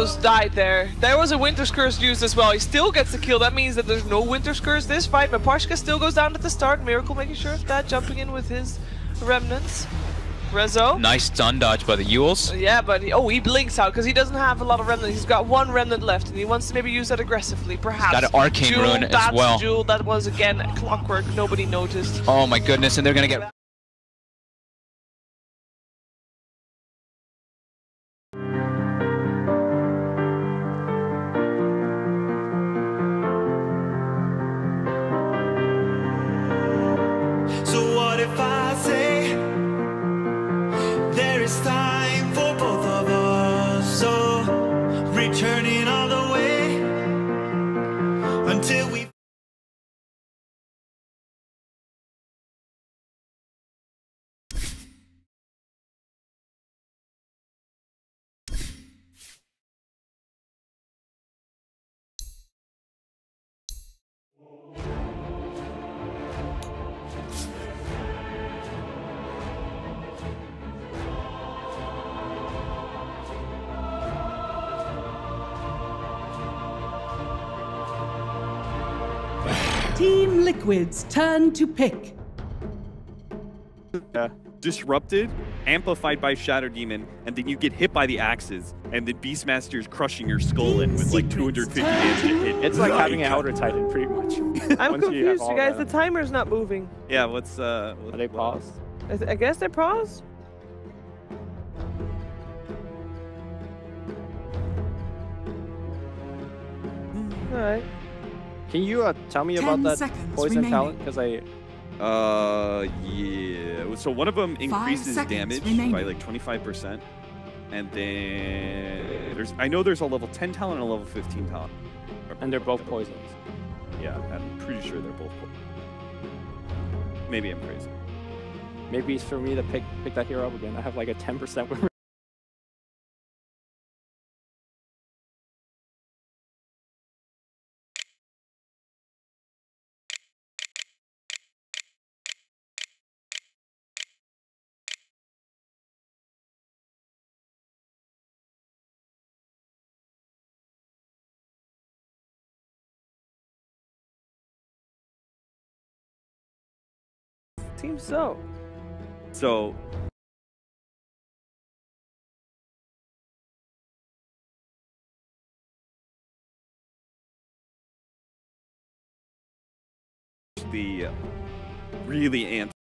almost died there. There was a Winter's Curse used as well. He still gets the kill. That means that there's no Winter's Curse this fight. But Pashka still goes down at the start. Miracle making sure of that, jumping in with his remnants. Rezo. Nice stun dodge by the Yules. Yeah, but he blinks out because he doesn't have a lot of remnants. He's got one remnant left and he wants to maybe use that aggressively, perhaps. Got an arcane rune as well. Jewel, that was again clockwork. Nobody noticed. Oh my goodness, and they're gonna get. So what if I say there is time for both of us? So returning all the way until we. Team Liquid's turn to pick. Disrupted, amplified by Shadow Demon, and then you get hit by the axes, and then Beastmaster is crushing your skull in with like 250 damage a hit. It's like having an Elder Titan, pretty much. I'm confused, you guys. The timer's not moving. Yeah, what's Are they paused? I guess they're paused. Alright. Can you tell me about that poison talent? Because yeah. So one of them increases damage by like 25%, and then I know there's a level 10 talent and a level 15 talent. And they're both poisons. Yeah, I'm pretty sure they're both poisons. Maybe I'm crazy. Maybe it's for me to pick that hero up again. I have like a 10% win rate. Seems so. So the really ant.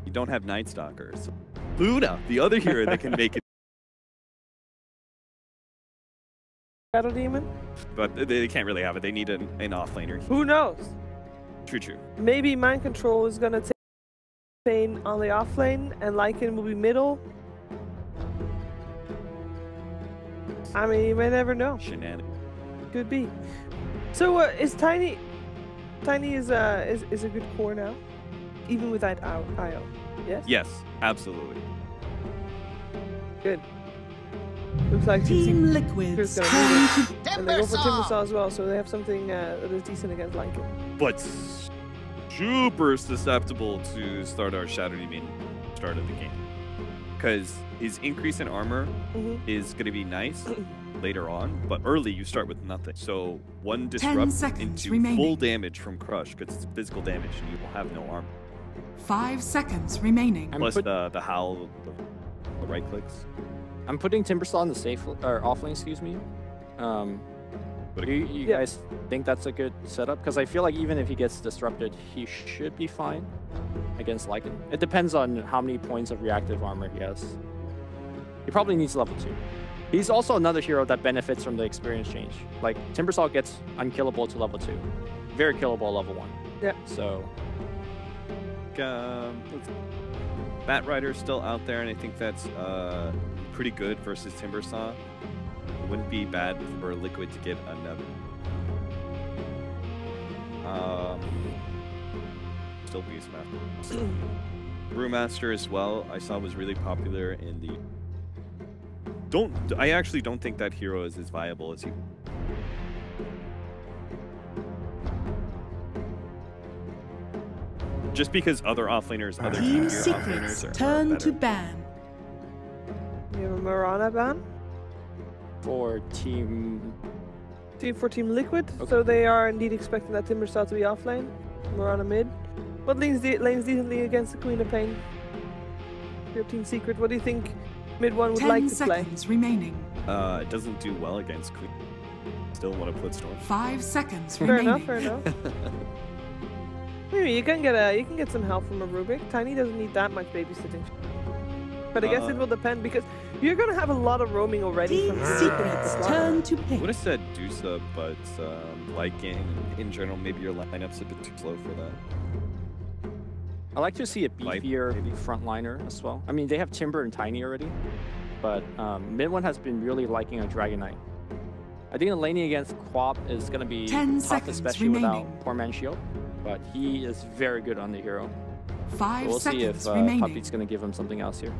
You don't have Night Stalkers. Luna, the other hero that can make it. Shadow Demon? But they can't really have it. They need an offlaner. Who knows? True. Maybe Mind Control is gonna take Pain on the offlane and Lycan will be middle. I mean, you may never know. Shenanigans. Could be. So is Tiny? Tiny is a good core now, even without IO. Yes. Yes, absolutely. Good. Looks like Team Liquid's turn to and they go for Timbersaw as well, so they have something that is decent against Lycan. But super susceptible to start our Shadow Demon start of the game. Because his increase in armor is going to be nice later on, but early you start with nothing. So one disrupt into full damage from Crush, because it's physical damage and you will have no armor. 5 seconds remaining. Plus the howl, the right clicks. I'm putting Timbersaw in the safe or off lane, excuse me. You guys think that's a good setup? Because I feel like even if he gets disrupted, he should be fine against Lycan. It depends on how many points of reactive armor he has. He probably needs level 2. He's also another hero that benefits from the experience change. Like, Timbersaw gets unkillable to level 2. Very killable level 1. Yeah. So... Bat Rider's still out there, and I think that's pretty good versus Timbersaw. It wouldn't be bad for Liquid to get another. Still Beastmaster. Brewmaster as well, I saw was really popular in the... I actually don't think that hero is as viable as he... Just because other offlaners, other Team offlaners Secrets are turn better. to ban. We have a Mirana ban. For Team... For Team Liquid, Okay. so they are indeed expecting that Timbersaw to be offlane. Mirana mid. What lanes decently against the Queen of Pain? Your Team Secret, what do you think mid one would 10 like to play? seconds remaining. It doesn't do well against Queen. Still want to put Storm. 5 seconds Fair remaining. enough, fair enough. Maybe you can get some help from a Rubik. Tiny doesn't need that much babysitting. But I guess it will depend because you're gonna have a lot of roaming already. Team from Secrets turn to I pick. would have said Dusa, but liking in general, maybe your lineup's a bit too slow for that. I like to see a Light, beefier maybe. frontliner as well. I mean, they have Timber and Tiny already, but mid one has been really liking a Dragon Knight. I think the laning against Quap is going to be 10 tough, seconds especially remaining. without Poor Man's Shield, but he is very good on the hero. 5 We'll see if seconds remaining. Puppy's going to give him something else here.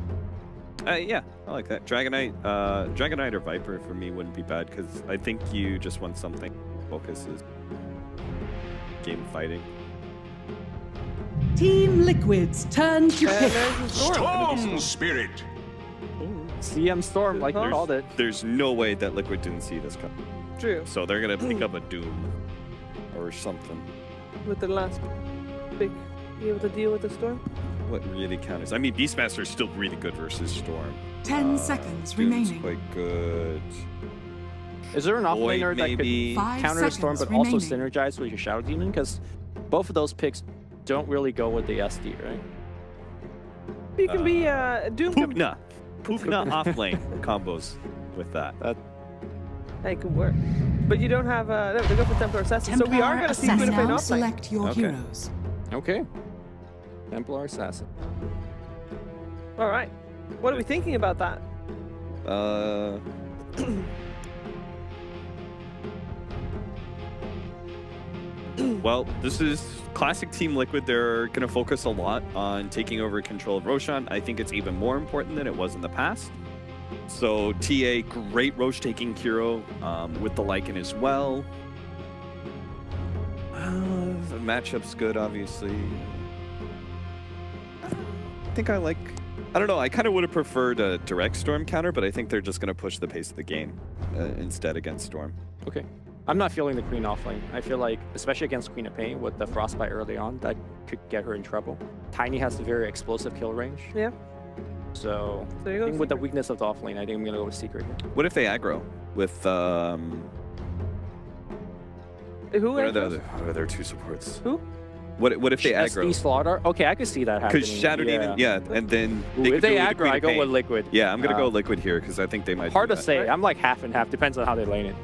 Yeah, I like that. Dragonite or Viper for me wouldn't be bad because I think you just want something focuses game fighting. Team Liquid's turn to pick. there's the Storm. Storm Spirit! CM Storm, like you There's- called it. There's no way that Liquid didn't see this coming. True. So they're gonna pick up a Doom or something. With the last big be able to deal with the Storm. What really counters? I mean, Beastmaster is still really good versus Storm. 10 seconds Doom's remaining. quite good. Is there an Void, offlaner that maybe. could 5 counter the Storm but seconds also remaining. synergize with your Shadow Demon? Because both of those picks don't really go with the SD, right? You can be Doom. Can, Pugna off lane combos with that. that could work. But you don't have no, they go for Templar Assassin. So we are Templar going to see Queen of Assassin. Pain Now offlane. select your Okay. heroes. Okay. Templar Assassin. All right. What are we thinking about that? Well, this is classic Team Liquid. They're going to focus a lot on taking over control of Roshan. I think it's even more important than it was in the past. So TA, great Roche taking hero with the Lycan as well. The matchup's good, obviously. I think I like... I don't know, I kind of would have preferred a direct Storm counter, but I think they're just going to push the pace of the game instead against Storm. Okay. I'm not feeling the Queen offlane. I feel like, especially against Queen of Pain with the Frostbite early on, that could get her in trouble. Tiny has a very explosive kill range. Yeah. So, There you I go. think with the Secret. weakness of the offlane, I think I'm going to go with Secret here. What if they aggro with... Who what are the enters? other two supports? Who? What if they aggro? SD Slaughter? Okay, I could see that happening. Because Shadow Demon, yeah, and then Ooh, they if could they do it with aggro, Queen I of go Pain. with Liquid. Yeah, I'm gonna go Uh, Liquid here because I think they might. Hard do to that. say. I'm like half and half. Depends on how they lane it.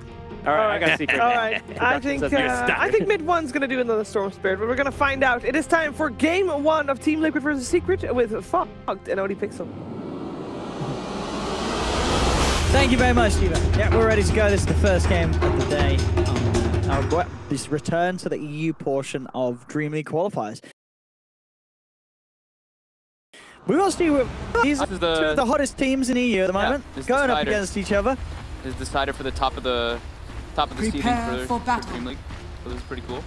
All right, I got Secret. All right. I think That's your start. I think mid one's going to do another Storm Spirit, but we're going to find out. It is time for game one of Team Liquid versus Secret with Fogged and OD Pixel. Thank you very much, Steven. Yeah, we're ready to go. This is the first game of the day. This return to the EU portion of Dream League qualifiers. We want to see what these are This is two of the hottest teams in EU at the moment, this is going up decider. against each other. Is decider for the top of the seeding Prepare for battle. Dream League. So this is pretty cool,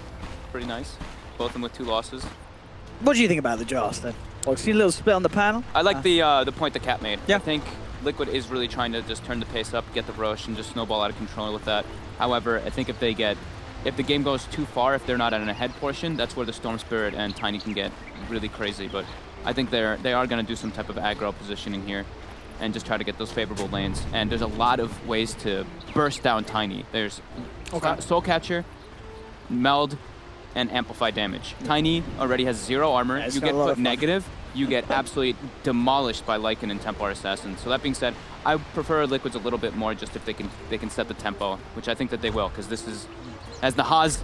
pretty nice. Both of them with 2 losses. What do you think about the Joss then? Well, I've seen a little split on the panel. I like the point that Cat made. Yeah. I think Liquid is really trying to just turn the pace up, get the rush, and just snowball out of control with that. However, I think if the game goes too far, if they're not at an ahead portion, that's where the Storm Spirit and Tiny can get really crazy. But I think they are going to do some type of aggro positioning here and just try to get those favorable lanes. And there's a lot of ways to burst down Tiny. There's Soul Catcher, Meld, and Amplify damage. Tiny already has 0 armor. Yeah, it's You got get a lot put of fun. negative, you get absolutely demolished by Lycan and Templar Assassin. So that being said, I prefer Liquids a little bit more just if they can set the tempo, which I think that they will, because this is, as Nahaz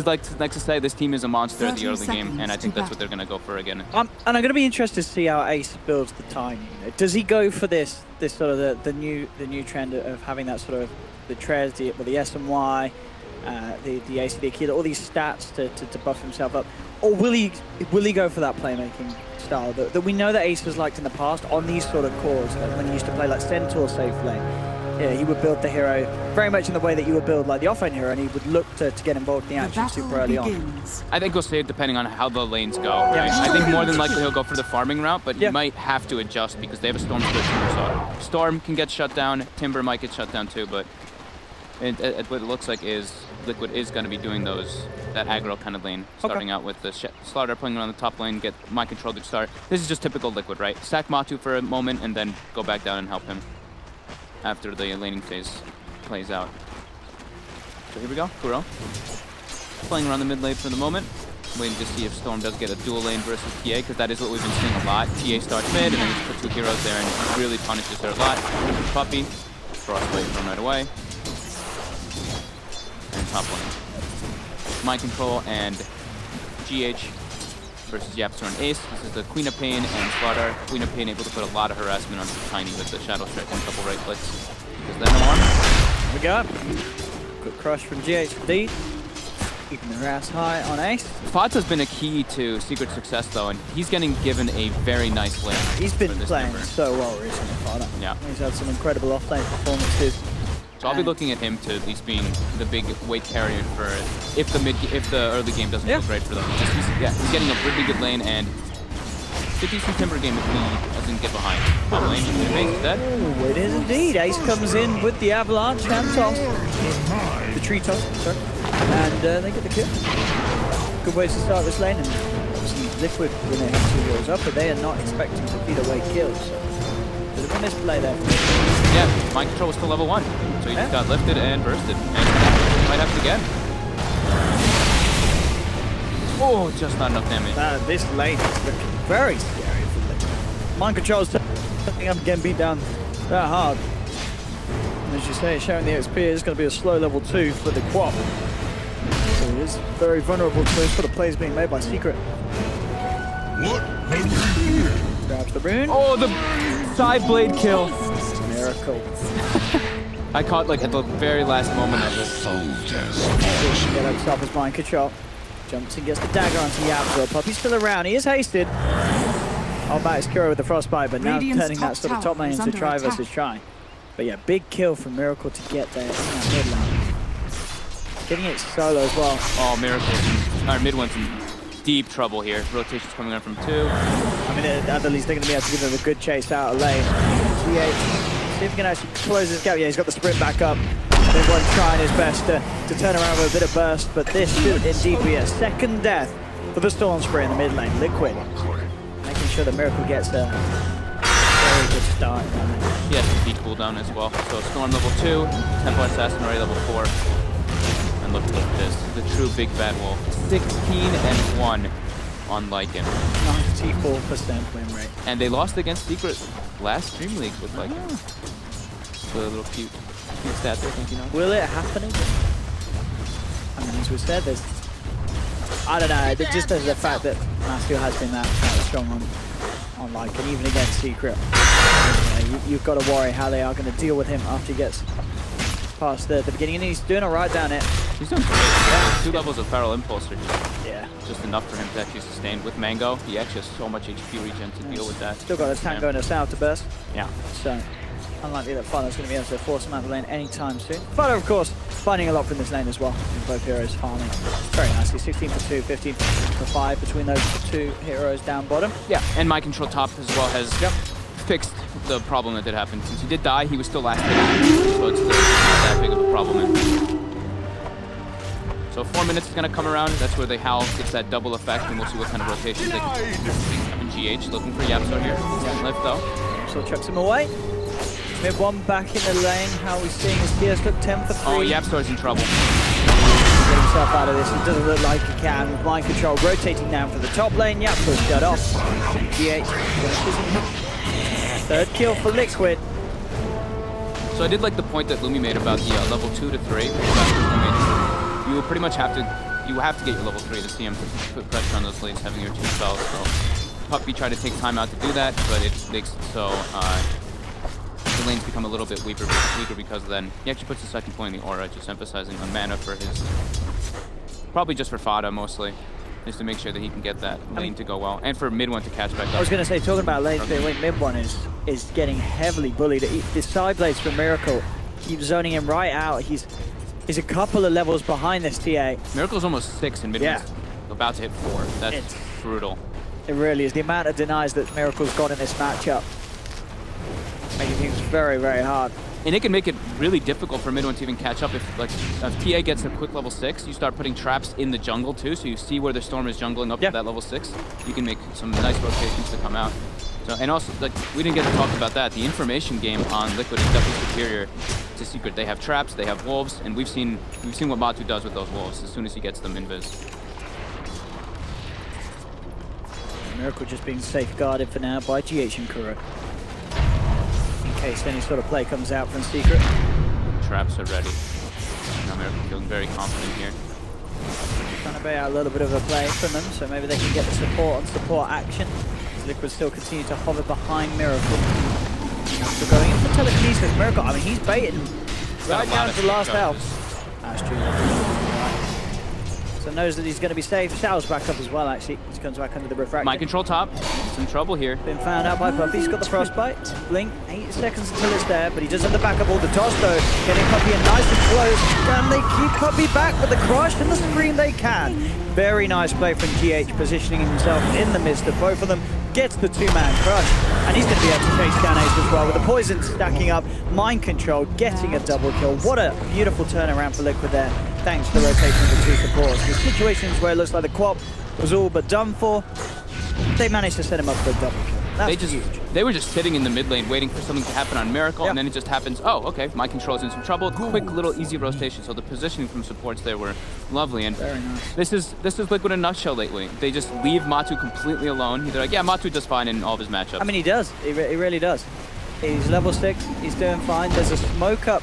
likes to say, this team is a monster at the 30 early game, and I seconds think to that's what they're going to go for again. And I'm going to be interested to see how Ace builds the Tiny. Does he go for this sort of the new trend of having that sort of the Trez with the S and Y, the AC, the Akila, all these stats to buff himself up? Or will he go for that playmaking style that we know that Ace has liked in the past on these sort of cores, like when he used to play like Centaur safe lane? Yeah, he would build the hero very much in the way that you would build like the offlane hero, and he would look to get involved in the action super early on. I think he'll save depending on how the lanes go, right? I think more than likely he'll go for the farming route, but he might have to adjust because they have a Storm Spirit Timber, so Storm can get shut down, Timber might get shut down too, but what it looks like is Liquid is going to be doing that aggro kind of lane, starting out with the Slaughter playing around the top lane, get Mind Control to start. This is just typical Liquid, right? Stack Matu for a moment and then go back down and help him after the laning phase plays out. So here we go, Kuro. Playing around the mid lane for the moment. Waiting to see if Storm does get a dual lane versus TA, because that is what we've been seeing a lot. TA starts mid and then just put 2 heroes there and really punishes her a lot. Puppy, Frostblade from right away. And top lane. Mind Control and GH versus Yapster and Ace. This is the Queen of Pain and Slaughter. Queen of Pain able to put a lot of harassment on Tiny with the Shadow Strike and a couple right clicks. Is that no harm? Here we go. Good crush from GH indeed. Keeping the harass high on Ace. Fata's been a key to Secret success though, and he's getting given a very nice lane. He's been playing so well recently, Fata. Yeah. He's had some incredible offlane performances. So I'll be looking at him to at least being the big weight carrier for if the early game doesn't go great for them. He's getting a really good lane and a decent Timber game if he doesn't get behind. Top lane, Ace is dead. Oh, it is indeed. Ace comes in with the avalanche hand toss. The tree toss, sorry. And they get the kill. Good way to start this lane, and obviously Liquid when they have 2 heroes up, but they are not expecting to feed away kills. So there's a misplay there. Yeah, Mind Control was still level 1, so he just got lifted and bursted, and might have to again. Oh, just not enough damage. This lane is looking very scary for Liquid. Mind Control's turning up again, beat down that hard. And as you say, showing the XP is going to be a slow level 2 for the Quap. So it is very vulnerable to this sort of plays being made by Secret. Grabs the rune. Oh, the side blade kill. Miracle. I caught like at the very last moment of it. Get up top as Mind Control. Jumps and gets the dagger onto Yapzo. Puppy's still around. He is hasted. Oh, back is Kuro with the frostbite, but now turning that sort of top lane into try versus try. But yeah, big kill from Miracle to get there in that mid lane. Getting it solo as well. Oh, Miracle. Our mid one's in deep trouble here. Rotation's coming in from 2. I mean, at the least they're going to be able to give him a good chase out of lane. GH, see if he can actually close this gap. Yeah, he's got the sprint back up. Everyone trying his best to turn around with a bit of burst, but this should indeed be a second death for the Storm Spirit in the mid lane. Liquid making sure that Miracle gets a very good start. He has a beat cooldown as well. So Storm level 2, Tempo Assassin already level 4. And look at this, the true big bad wolf. 16-1 on Lycan. 94% win rate. And they lost against Secret last Dream League with Lycan. The little cute stat there, think you know. Will it happen again? I mean, as we said, there's... I don't know, just as the fact that Masco has been that strong on Lycan, even against Secret. You've got to worry how they are going to deal with him after he gets past the beginning, and he's doing alright down it. He's doing great. Yeah. 2 levels of Feral Impulse are just enough for him to actually sustain. With Mango, he actually has so much HP regen to deal with that. Still got his tank going to south to burst. Yeah. So, unlikely that Fada's going to be able to force him out of the lane anytime soon. Fada, of course, finding a lot from this lane as well. Both heroes farming very nicely. 16 for 2, 15 for 5 between those 2 heroes down bottom. Yeah, and Mind Control top as well has fixed the problem that did happen. Since he did die, he was still last hit, so it's not that big of a problem. So 4 minutes is going to come around. That's where the Howl gets that double effect, and we'll see what kind of rotations they can have in GH. Looking for Yapso here. Lift though. So chucks him away. Mid 1 back in the lane. How are we seeing his PS look 10 for 3? Oh, Yapstor's in trouble. Get himself out of this. It doesn't look like he can. With Mind Control rotating down for the top lane. Yapso's shut off. GH. 3rd kill for Liquid. So I did like the point that Lumi made about the level 2 to 3. You will pretty much have to get your level 3 to see him to put pressure on those lanes having your 2 spells. So Puppy tried to take time out to do that, but it makes it so the lanes become a little bit weaker because of that. And he actually puts the second point in the aura, just emphasizing on mana for his... Probably just for Fada, mostly. Just to make sure that he can get that lane to go well. And for mid one to catch back up. I was going to say, talking about lane, mid one is getting heavily bullied. The side blades for Miracle keep zoning him right out. He's a couple of levels behind this TA. Miracle's almost 6 and mid one's about to hit 4. That's brutal. It really is. The amount of denies that Miracle's got in this matchup making things very, very hard. And it can make it really difficult for mid one to even catch up. If TA gets a quick level 6, you start putting traps in the jungle too, so you see where the Storm is jungling up to that level 6. You can make some nice rotations to come out. So, and also, like, we didn't get to talk about that. The information game on Liquid is definitely superior to Secret. They have traps, they have wolves, and we've seen what BO2 does with those wolves as soon as he gets them invis. Miracle just being safeguarded for now by GH and Kuro. In case any sort of play comes out from Secret. Traps are ready. Now Miracle feeling very confident here. Trying to bait out a little bit of a play from them, so maybe they can get the support on support action. As Liquid still continue to hover behind Miracle. So going in for telekinesis, Miracle, I mean, he's baiting right down to the last health. That's true. So knows that he's going to be safe. Shadow's back up as well, actually. He comes back under the refraction. Mind control top. He's in trouble here. Been found out by Puppey. He's got the frostbite. Blink. 8 seconds until it's there, but he does have the backup all the toss though. Getting Puppey in nice and close. And they keep Puppey back with the crush and the scream they can. Very nice play from GH, positioning himself in the midst of both of them. Gets the 2-man crush. And he's going to be able to chase down Ace as well with the poison stacking up. Mind control, getting a double kill. What a beautiful turnaround for Liquid there. Thanks to the rotation of the 2 supports. The situations where it looks like the Quap was all but done for, they managed to set him up for a double kill. That's huge. They were just sitting in the mid lane waiting for something to happen on Miracle, and then it just happens, oh, okay, my control's in some trouble. Quick little easy rotation. So the positioning from supports there were lovely. And very nice. This is Liquid in a nutshell lately. They just leave BO2 completely alone. They're like, yeah, BO2 does fine in all of his matchups. I mean, he does. He really does. He's level 6. He's doing fine. There's a smoke up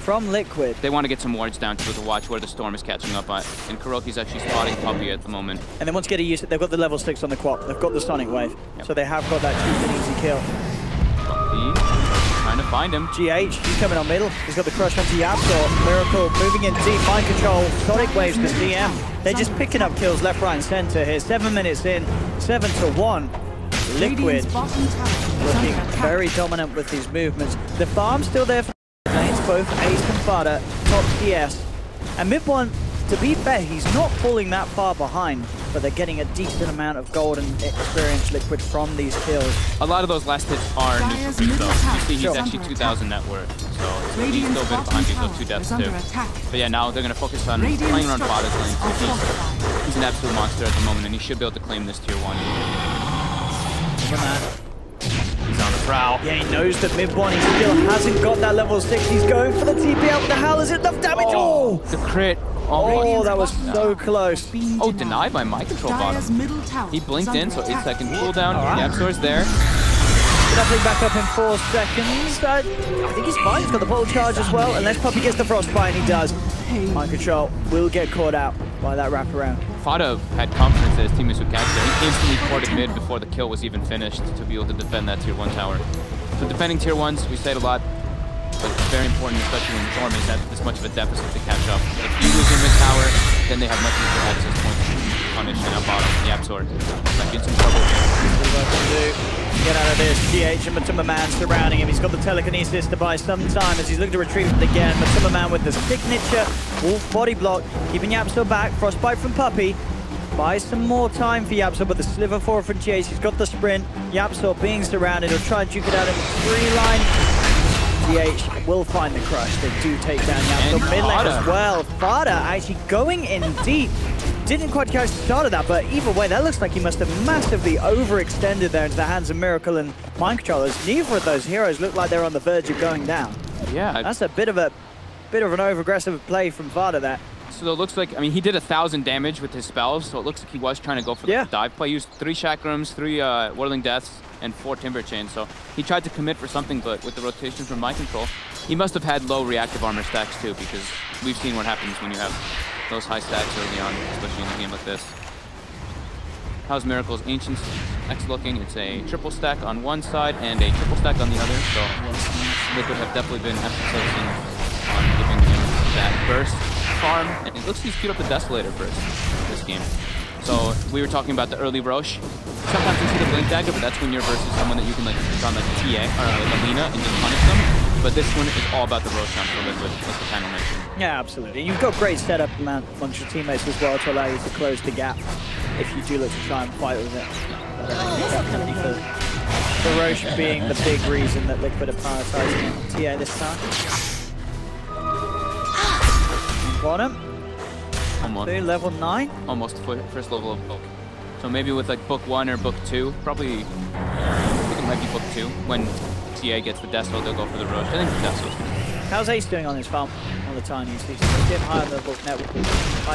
from Liquid. They want to get some wards down to watch where the Storm is catching up at. And Kuroki's actually spotting Puppey at the moment. And then once get a use, they've got the level 6 on the Quap. They've got the Sonic Wave. So they have got that cheap and easy kill. Puppey trying to find him. GH, he's coming on middle. He's got the crush onto Yapsor. Miracle moving in deep. Mind control. Sonic Waves to DM. They're just picking up kills left, right, and center here. 7 minutes in. 7-1. Liquid looking very dominant with these movements. The farm's still there for lanes, both Ace and Fada, top DS. And mid one, to be fair, he's not falling that far behind, but they're getting a decent amount of gold and experience Liquid from these kills. A lot of those last hits are neutral creeps, though. You see he's actually 2,000 net worth, so he's still a bit behind these those 2 deaths too. But yeah, now they're going to focus on playing around Fada's lane. He's an absolute monster at the moment, and he should be able to claim this tier 1. He's on the prowl. Yeah, he knows that mid one, he still hasn't got that level 6. He's going for the TP out with the Howlers. Enough damage. Oh, the crit. Oh, that was so close. Oh, denied by mind control bottom. He blinked in, so 8-second cooldown. Right. Yapsor's there. Definitely back up in 4 seconds. I think he's fine. He's got the pole charge as well. Unless Puppey gets the frostbite, and he does. Mind control will get caught out by that wraparound. Fada had confidence that his teammates would catch it. He instantly ported mid before the kill was even finished to be able to defend that tier 1 tower. So defending tier 1s, we say it a lot, but it's very important, especially when Storm is at this much of a deficit to catch up. If you lose your mid tower, then they have much more access points to punish, and out bottom, the Yapsor might get some trouble here. Get out of this. GH and Matuma-Man surrounding him. He's got the telekinesis to buy some time as he's looking to retrieve it again. Matuma-Man with the signature wolf body block, keeping Yapsor back. Frostbite from Puppey. Buys some more time for Yapsor, but the sliver forward from GH. He's got the sprint. Yapsor being surrounded. He'll try and duke it out in the 3-line. GH will find the crush. They do take down Yapsor mid lane as well. Fada actually going in deep. Didn't quite catch the start of that, but either way, that looks like he must have massively overextended there into the hands of Miracle and Mind Controllers. Neither of those heroes look like they're on the verge of going down. Yeah. That's a bit of an over-aggressive play from Fada there. So it looks like, I mean, he did 1,000 damage with his spells, so it looks like he was trying to go for the dive play. He used 3 Chakrams, 3 Whirling Deaths, and 4 Timber Chains, so he tried to commit for something, but with the rotation from Mind Control, he must have had low reactive armor stacks too, because we've seen what happens when you have those high stacks early on, especially in a game like this. How's Miracle's Ancients X looking? It's a triple stack on one side and a triple stack on the other. So Liquid have definitely been emphasizing on giving him that burst farm. And it looks like he's queued up the Desolator burst this game. So we were talking about the early Roche. Sometimes you see the Blink Dagger, but that's when you're versus someone that you can like pick on like TA or like Alina and just punish them. But this one is all about the Roche on for Liquid, as the panel mentioned. Yeah, absolutely. You've got great setup amongst your teammates as well to allow you to close the gap if you do look to try and fight with it. But definitely the Roche being the big reason that Liquid are prioritizing TA this time. Bottom. Almost. Level 9. Almost first level of book. So maybe with like book 1 or book 2, probably I think it might be book 2. When TA gets the Desto, they'll go for the Roche. I think the Desto's gonna. How's Ace doing on his farm on the Tinies? He's getting high on the book network.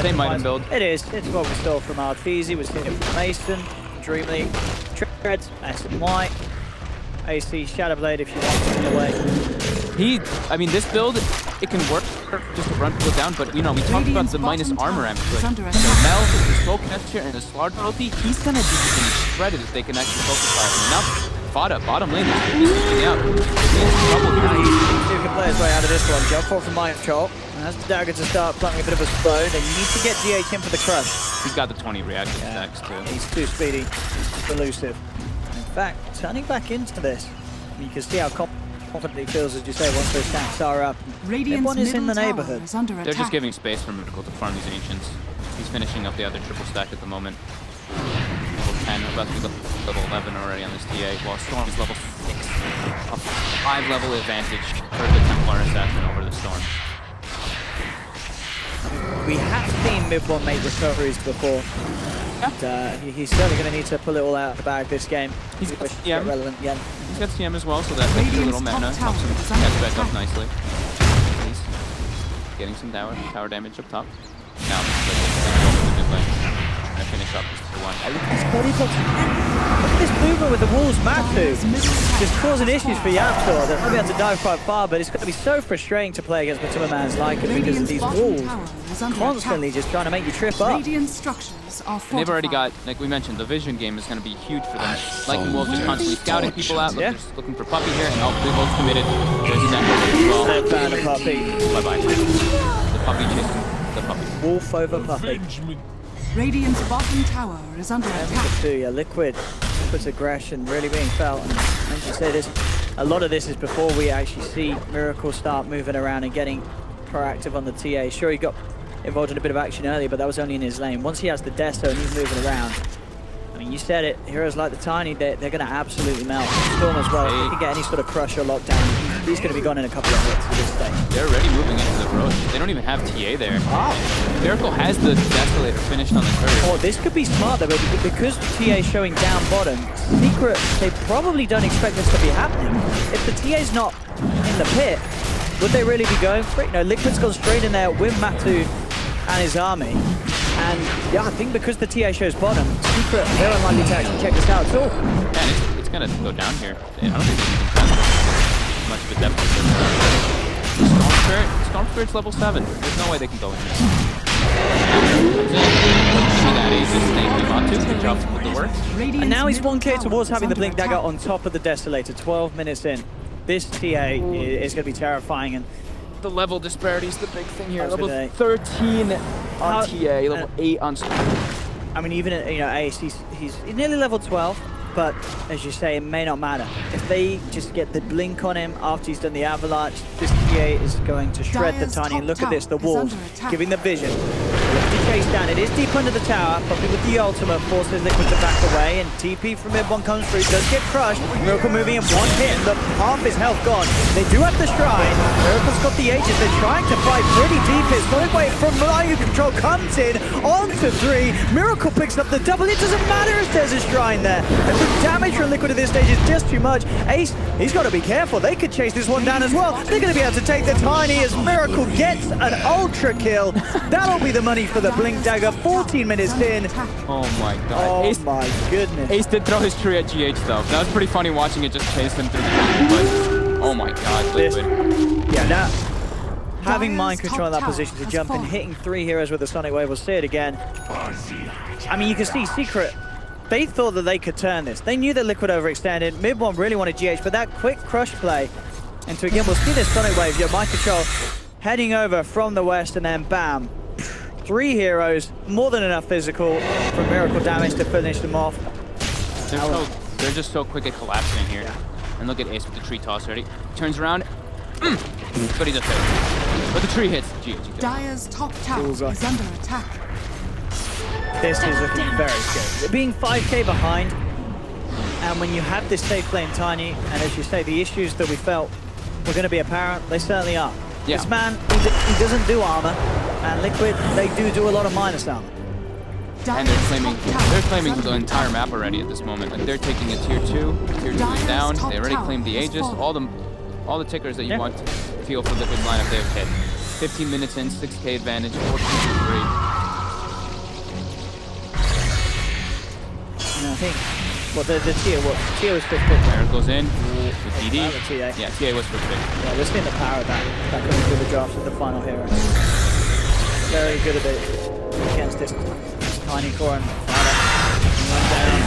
Same item build. It is. It's what we stole from Arteezy, was hitting from Mason, Dream League, Treads, S and Y. AC, Shadowblade if you want to in the way. I mean, this build, it can work just to run people down, but you know, we talked about the minus armor aspect. So Mel, the smoke gesture, and the slard penalty, he's gonna be getting shredded if they can actually focus fire. Now, Fada, bottom lane, is switching out. He's in trouble here. See who can play his way out of this one. Jump forward from Mind Control. Has the dagger to start playing a bit of a slow. They need to get GH in for the crush. He's got the 20 reactive stacks too. He's too speedy, elusive. In fact, turning back into this, you can see how confident he feels, as you say, once those stacks are up. Everyone is in the neighborhood. They're just giving space for Miracle to farm these Ancients. He's finishing up the other triple stack at the moment. Level 10, about to be level 11 already on this TA, while Storm is level 6. A 5-level advantage for the Templar assassin over the Storm. We have seen mid-1 make recoveries before. And, he's certainly going to need to pull it all out of the bag this game. He's got CM. Relevant again. He's got CM as well, so that makes a little mana. Helps him catch back up nicely. He's getting some tower damage up top. Now, the mid lane. Trying to finish up this 2-1. Look at this movement with the walls, Matu. Just causing issues for Yaptor. They're not able to dive quite far, but it's going to be so frustrating to play against Matuma Man's Lycan because of these walls constantly just trying to make you trip up. And they've already got, like we mentioned, the vision game is going to be huge for them. Lycan Wolf just constantly scouting people out, just looking for Puppy here, and Big Wolf's committed. There's a network as well. They're fan of Puppy. Bye-bye. The Puppy chasing the Puppy. Wolf over Puppy. Radiant's bottom tower is under attack. Yeah, Liquid's aggression really being felt. And as you say, a lot of this is before we actually see Miracle start moving around and getting proactive on the TA. Sure, he got involved in a bit of action earlier, but that was only in his lane. Once he has the Desto and he's moving around, I mean, you said it, heroes like the Tiny, they're going to absolutely melt. Storm as well, if he can get any sort of crush or lockdown, he's going to be gone in a couple of hits at this stage. They're already moving into the Roche. They don't even have TA there. Wow. Miracle has the Desolator finished on the curve. Oh, this could be smart though, but because TA is showing down bottom, Secret, they probably don't expect this to be happening. If the TA's not in the pit, would they really be going for it? You know, Liquid's gone straight in there with Matu and his army. And yeah, I think because the TA shows bottom, Secret, they're unlikely to actually check this out at all. Yeah, it's going to go down here. I don't think they can defend much of a depth. Storm Spirit's level 7. There's no way they can go in here. And now he's 1k towards having the Blink Dagger on top of the Desolator, 12 minutes in. This TA is going to be terrifying. And the level disparity is the big thing here. Level 13 on TA, level 8 on Storm. I mean, even at, Ace, he's nearly level 12. But as you say, it may not matter. If they just get the blink on him after he's done the avalanche, this TA is going to shred the Tiny. And look at this, the walls giving the vision. The chase down, it is deep under the tower, probably with the ultimate forces Liquid to back away, and TP from mid-1 comes through, does get crushed. Miracle moving in one hit, look, half his health gone. They do have the Shrine. Miracle's got the Aegis, they're trying to fight pretty deep. It's going away from Lion Control, comes in, onto 3. Miracle picks up the double, it doesn't matter if there's a Shrine there. And the damage from Liquid at this stage is just too much. Ace, he's got to be careful, they could chase this one down as well. They're going to be able to take the Tiny as Miracle gets an ultra kill. That'll be the money for the Blink Dagger, 14 minutes in. Oh my god. Oh Ace, my goodness. Ace did throw his tree at GH though. That was pretty funny watching it just chase him through the game, but oh my god, Liquid. Yeah, now having mind control in that position to jump and hitting 3 heroes with a Sonic Wave, we'll see it again. I mean, you can see Secret, they thought that they could turn this. They knew that Liquid overextended. Mid one really wanted GH, but that quick crush play into again, we'll see this Sonic Wave. Yeah, Mind Control heading over from the west, and then bam. 3 heroes, more than enough physical from Miracle damage to finish them off. They're just so quick at collapsing here. Yeah. And look at Ace with the tree toss already. Turns around. But he does it. But the tree hits. GG. Dire's top tower is under attack. This is looking very good. Being 5k behind, and when you have this safe lane Tiny, and as you say, the issues that we felt were going to be apparent, they certainly are. Yeah. This man, he doesn't do armor, and Liquid, they do a lot of minus armor. And they're claiming the entire map already at this moment. Like they're taking a tier 2 is down. They already claimed the Aegis. All the tickers that you want to feel for Liquid lineup they have hit. 15 minutes in, 6k advantage, 14-3. And I think the tier was 50. There it goes in with DD. Yeah, TA was for 50. Yeah, we're seeing the power of that coming through the drafts of the final hero. Very good at it against this Tiny core and run down.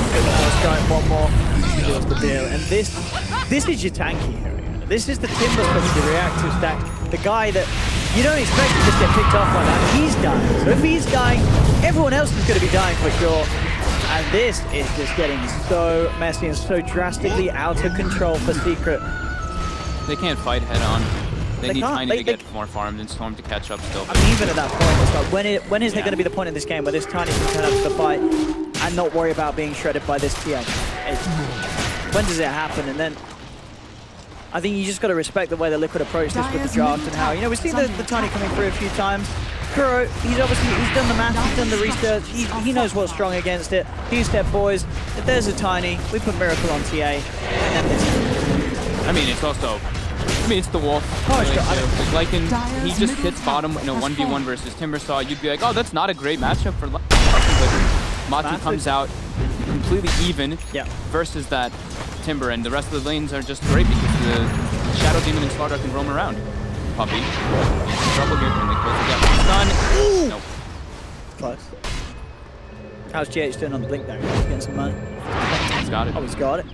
Strike one more. Seals the deal. And this is your tanky hero. This is the Timber from the reactive stack. The guy that you don't expect to just get picked off like that. He's dying. So if he's dying, everyone else is going to be dying for sure. And this is just getting so messy and so drastically out of control for Secret. They can't fight head on. They need Tiny to get more farmed and Storm to catch up still. I mean, even at that point, it's like, when is there going to be the point in this game where this Tiny can turn up to the fight and not worry about being shredded by this TA? When does it happen? And then I think you just got to respect the way the Liquid approach this with the draft and how, we've seen the Tiny coming through a few times. Kuro, he's done the math, he's done the research, he knows what's strong against it. He said, boys, if there's a Tiny, we put Miracle on TA, and then this. I mean, it's also, it's the Wolf. Like he just hits bottom in a 1v1 versus Timbersaw. You'd be like, oh, that's not a great matchup for Lycan. But Matu comes out completely even versus that Timber, and the rest of the lanes are just great because the Shadow Demon and Slardar can roam around. Puppy. Trouble here. Can they close the gap? Stun. Nope. Close. How's GH doing on the blink there? He's getting some money. He's got it. Oh, he's got it.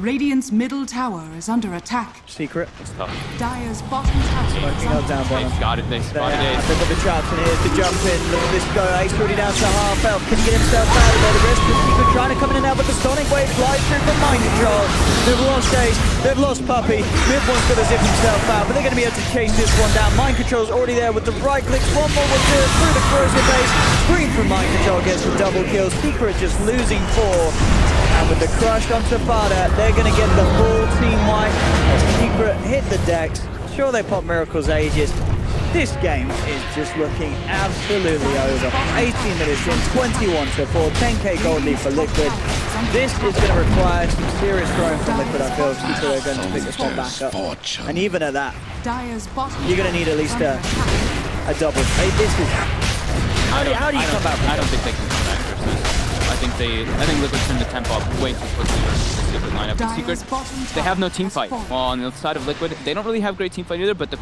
Radiant's middle tower is under attack. Secret. It's tough. Dire's bottom tower is under down attack. They've got it. They spotted Ace. Look at the traps, and here's the jump in. Look at this go. Ace already down to half health. Can he get himself out of there? The rest of Secret trying to come in and out, but the Sonic Wave flies through from Mind Control. They've lost Ace. They've lost Puppy. Mid one's going to zip himself out, but they're going to be able to chase this one down. Mind Control's already there with the right clicks. One more will do it through the corrosive base. Screen from Mind Control gets the double kill. Secret just losing 4. And with the crush onto Fada, they're going to get the full team wipe. Secret hit the decks. Sure, they pop Miracle's Aegis. This game is just looking absolutely over. 18 minutes in, 21-4, 10k gold lead for Liquid. This is going to require some serious throwing from Liquid, I feel, if Secret are going to pick this one back up. And even at that, you're going to need at least a double. Hey, this is... How do you come back from I don't think they can come back versus... I think Liquid turned the tempo up way too quickly versus the Secret lineup. The Secret, they have no team fight. Well, on the side of Liquid, they don't really have great team fight either, but the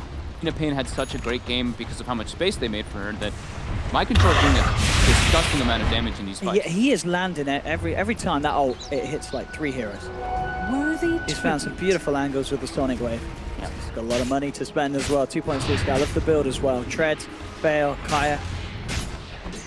Pain had such a great game because of how much space they made for her that Mind Control is doing a disgusting amount of damage in these fights. Yeah, he is landing it every time that ult, it hits like 3 heroes. He's found some beautiful angles with the Sonic Wave. Yeah. He's got a lot of money to spend as well. 2.6 guy, look the build as well. Treads, Bale, Kaya.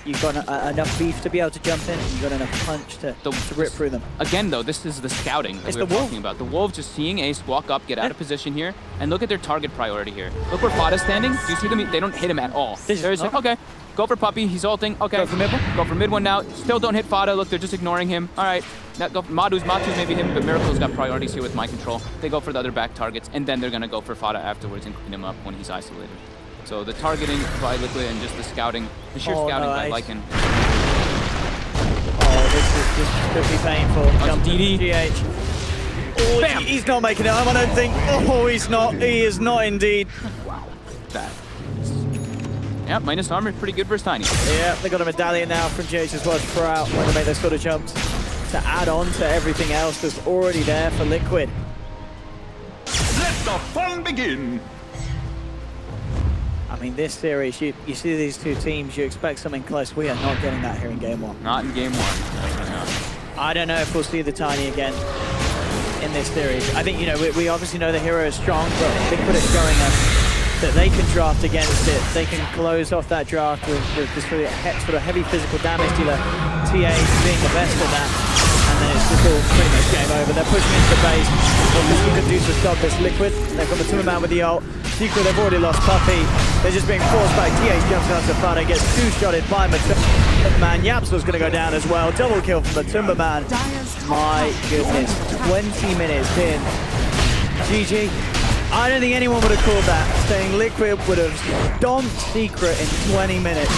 You've got enough beef to be able to jump in, and you've got enough punch to rip through them. Again, though, this is the scouting that we were talking about. The Wolves just seeing Ace walk up, get out of position here, and look at their target priority here. Look where Fada's standing. Do you see them? They don't hit him at all. They're just like, okay, go for Puppy. He's ulting. Okay, go for mid one. Go for mid one now. Still don't hit Fada. Look, they're just ignoring him. All right, now go for Matu's maybe him, but Miracle's got priorities here with Mind Control. They go for the other back targets, and then they're gonna go for Fada afterwards and clean him up when he's isolated. So the targeting by Liquid and just the scouting, the sheer scouting by Lycan. Oh, this could be painful. Jump DD. GH. Oh, Bam. He's not making it home, I don't think. Oh, he's not. He is not indeed. Wow. That. Yeah, minus armor, pretty good versus Tiny. Yeah, they got a medallion now from GH as well to throw out when they make those sort of jumps to add on to everything else that's already there for Liquid. Let the fun begin. I mean, this series, you see these two teams, you expect something close. We are not getting that here in game one. Not in game one. No. I don't know if we'll see the Tiny again in this series. I think, you know, we obviously know the hero is strong, but Liquid is showing us that they can draft against it. They can close off that draft with this really sort of heavy physical damage dealer. TA being the best at that. And then it's just all pretty much game over. They're pushing into the base. What you can do to stop this? Liquid, they've got the Timberman with the ult. Secret, they've already lost Puppey. They're just being forced back. TA jumps out to Fun and gets two-shotted by Timberman. Yapstel's going to go down as well. Double kill from the Timberman. My goodness, 20 minutes in. GG. I don't think anyone would have called that, saying Liquid would have stomped Secret in 20 minutes.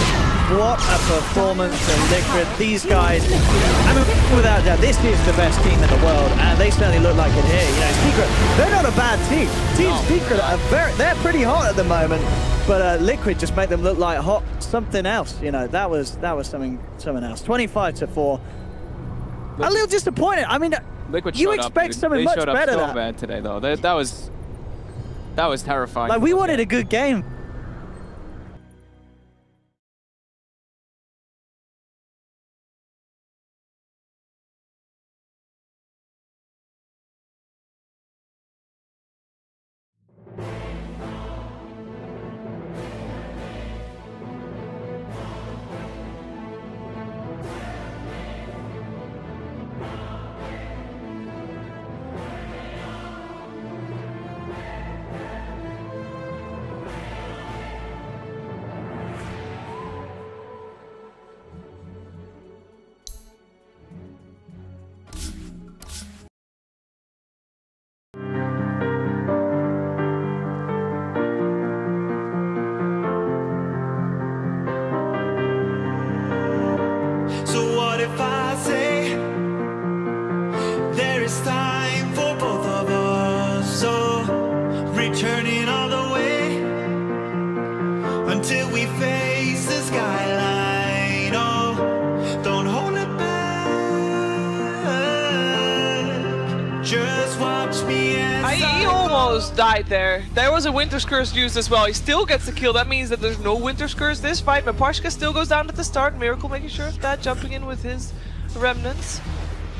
What a performance from Liquid. These guys, I mean, without doubt, this is the best team in the world, and they certainly look like it here. You know, Secret, they're not a bad team. Team Secret are they're pretty hot at the moment, but Liquid just made them look like hot something else. You know, that was something else. 25-4. A little disappointed. I mean, Liquid you expect something much better. They showed up so bad today, though. That was terrifying. Like, we wanted a good game. Until we face the skyline, oh, don't hold it back. Just watch me as He almost died there. There was a Winter's Curse used as well. He still gets the kill. That means that there's no Winter's Curse this fight. But Pashka still goes down at the start. Miracle making sure of that, jumping in with his remnants.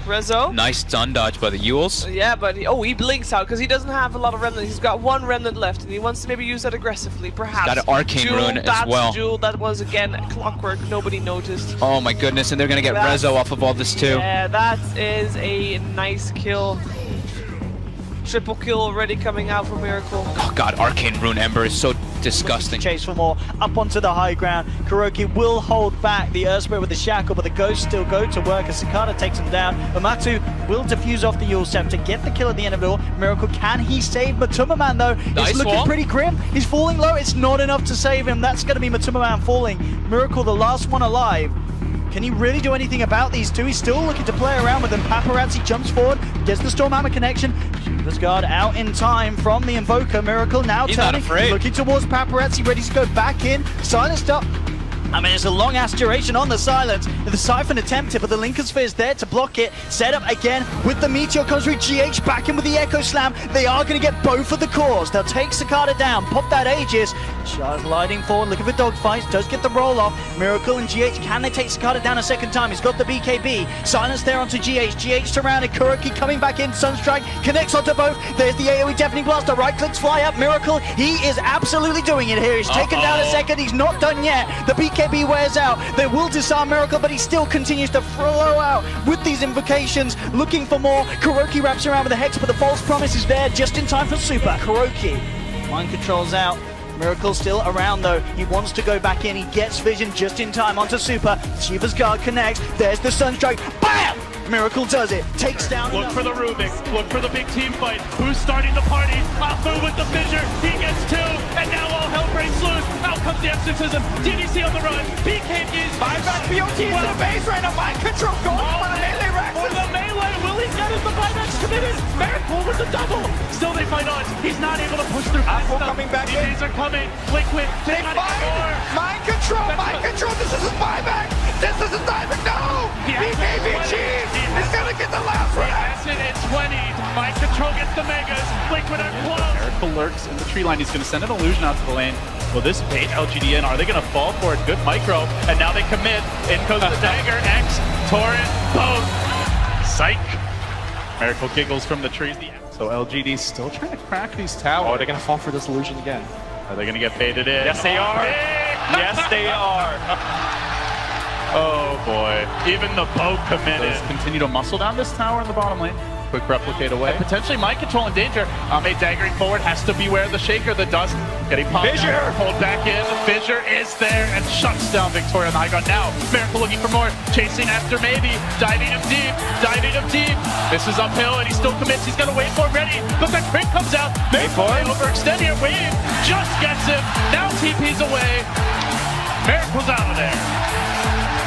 Rezo. Nice stun dodge by the Yules. Yeah, but he blinks out because he doesn't have a lot of remnants. He's got one remnant left, and he wants to maybe use that aggressively, perhaps. Got an arcane rune as well. Jewel, that was again clockwork. Nobody noticed. Oh my goodness, and they're gonna get Rezo off of all this too. Yeah, that is a nice kill. Triple kill already coming out from Miracle. Oh god, arcane rune ember is so disgusting. Chase for more up onto the high ground. Kuroki will hold back the Earthspirit with the shackle, but the ghosts still go to work as Cicada takes him down. Amatu will defuse off the Yule Scepter to get the kill at the end of it all. Miracle, can he save Matuma-man though? Nice it's looking one. pretty grim. He's falling low. It's not enough to save him. That's going to be Matuma-man falling. Miracle, the last one alive. Can he really do anything about these two? He's still looking to play around with them. Paparazzi jumps forward, gets the Storm Hammer connection. Shiva's Guard out in time from the Invoker. Miracle now turning, looking towards Paparazzi, ready to go back in. Silenced up. I mean, it's a long ass duration on the silence. The Siphon attempted, but the Lincoln Sphere is there to block it. Set up again with the Meteor comes through. GH back in with the Echo Slam. They are going to get both of the cores. They'll take Cicada down, pop that Aegis. Shah's gliding forward, looking for dogfights. Does get the roll off. Miracle and GH, can they take Cicada down a second time? He's got the BKB. Silence there onto GH. GH surrounded. Kuroki coming back in. Sunstrike connects onto both. There's the AoE Deafening Blast. The right clicks fly up. Miracle, he is absolutely doing it here. He's taken down a second. He's not done yet. The BKB wears out. They will disarm Miracle, but he still continues to flow out with these invocations, looking for more. Kuroki wraps around with the Hex, but the false promise is there just in time for Super. Kuroki, mind controls out. Miracle still around though. He wants to go back in. He gets vision just in time onto Super. Shiva's Guard connects. There's the Sunstrike. BAM! Miracle does it. Takes down. Look for the Rubik. Look for the big team fight. Who's starting the party? Afu with the fissure. He gets 2. And now all hell breaks loose. Out comes the exorcism. DDC on the run. BKB's Buyback BO2 to the base right now. Mind control going for the melee Rex. For the melee. Will he get it? The buyback's committed. Miracle with the double. Still they fight on. He's not able to push through. Afu coming back in. DDs are coming. Liquid. They fight. Mind control. Mind control. This is his buyback. This is his buyback. No. BKB cheese. He's gonna get the last round. Yes, it is 20. Mind control gets the megas. Liquid are close. Miracle lurks in the tree line. He's going to send an illusion out to the lane. Will this bait LGD in? Are they going to fall for it? Good micro. And now they commit. In goes the dagger. X, Torrent, both. Psych. Miracle giggles from the trees. So LGD still trying to crack these towers. Oh, they're going to fall for this illusion again. Are they going to get baited in? Yes, they are. Yes, they are. Oh boy. Even the boat committed. Does continue to muscle down this tower in the bottom lane. Quick replicate away. And potentially mind control in danger. Ame daggering forward, has to beware the shaker. The dust getting popped. Fissure! Pulled back in. Fissure is there and shuts down Victoria Nygon. Now, Miracle looking for more. Chasing after maybe. Diving him deep. Diving him deep. This is uphill and he still commits. He's got to wait for him ready. But the crit comes out. Miracle overextend here. Wave just gets him. Now TP's away. Miracle's out of there.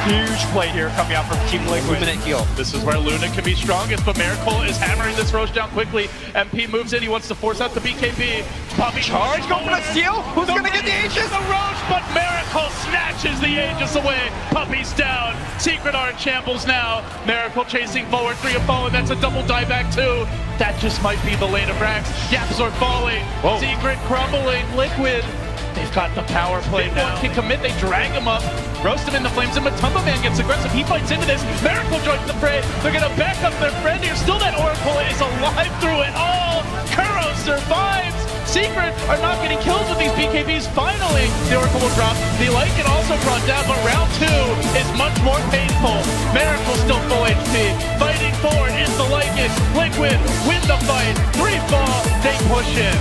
Huge play here coming out from Team Liquid. Heal. This is where Luna can be strongest, but Miracle is hammering this Roche down quickly. MP moves in, he wants to force out the BKB. Puppy Charge, go for the steal. Who's going to get the Aegis? The Roche, but Miracle snatches the Aegis away. Puppy's down. Secret are in shambles now. Miracle chasing forward, 3 of fallen. That's a double dieback too. That just might be the lane of Rax. Yaps are falling. Whoa. Secret crumbling. Liquid. They've got the power play now. Can commit, they drag him up, roast him in the flames, and Matumba Man gets aggressive. He fights into this. Miracle joins the fray. They're going to back up their friend here. Still that Oracle is alive through it all. Kuro survives. Secret are not getting kills with these BKBs. Finally, the Oracle will drop. The Lycan also brought down, but round 2 is much more painful. Miracle still full HP. Fighting forward is the Lycan. Liquid win the fight. 3 fall. They push in.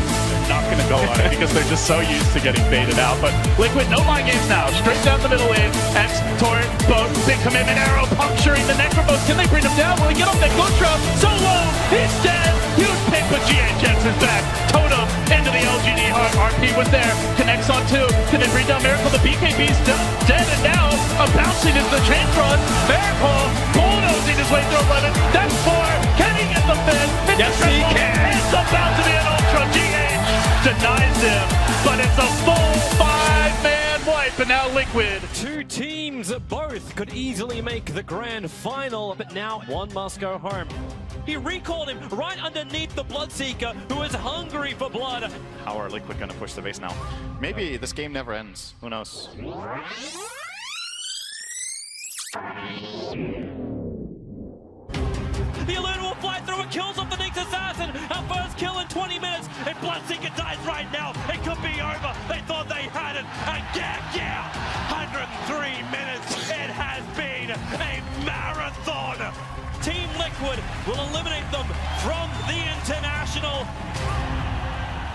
Not going to go on it because they're just so used to getting baited out. But Liquid, no mind games now. Straight down the middle lane. X, Torrent, boat, big commitment arrow, puncturing the Necrobos. Can they bring him down? Will he get off that good drop? So low, he's dead. Huge pick, but GHX is back. Totem into the LGD heart. RP was there. Connects on 2. Can they bring down Miracle? The BKB's dead, and now a bouncing is the chain front. Miracle bulldozing his way through 11. That's 4. Can he get the fifth? Yes, he can. It's about to be an ultra. GH denies him, but it's a full 5-man wipe, and now Liquid. 2 teams both could easily make the grand final, but now one must go home. He recalled him right underneath the Bloodseeker, who is hungry for blood. How are Liquid going to push the base now? Maybe this game never ends. Who knows? The Alert will fly through and kills off the next assassin. Our first kill in 20 minutes. If Bloodseeker dies right now, it could be over. They thought they had it. And yeah, 103 minutes. It has been a marathon. Team Liquid will eliminate them from the International.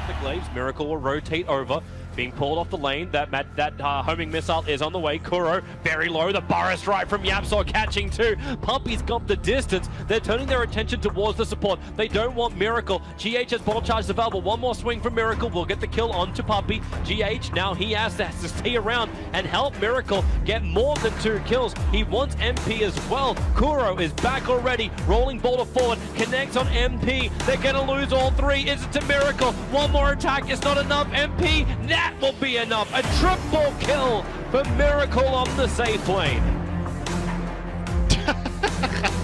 The Glaives, Miracle will rotate over. Being pulled off the lane, that homing missile is on the way. Kuro, very low, the Burrow strike from Yapzor catching 2. Puppy's got the distance. They're turning their attention towards the support. They don't want Miracle. GH has bottle charge available. One more swing from Miracle will get the kill onto Puppy. GH, now he has to stay around and help Miracle get more than 2 kills. He wants MP as well. Kuro is back already, rolling boulder forward, connects on MP. They're gonna lose all 3. Is it to Miracle? One more attack is not enough. MP, that will be enough. A triple kill for Miracle on the safe lane.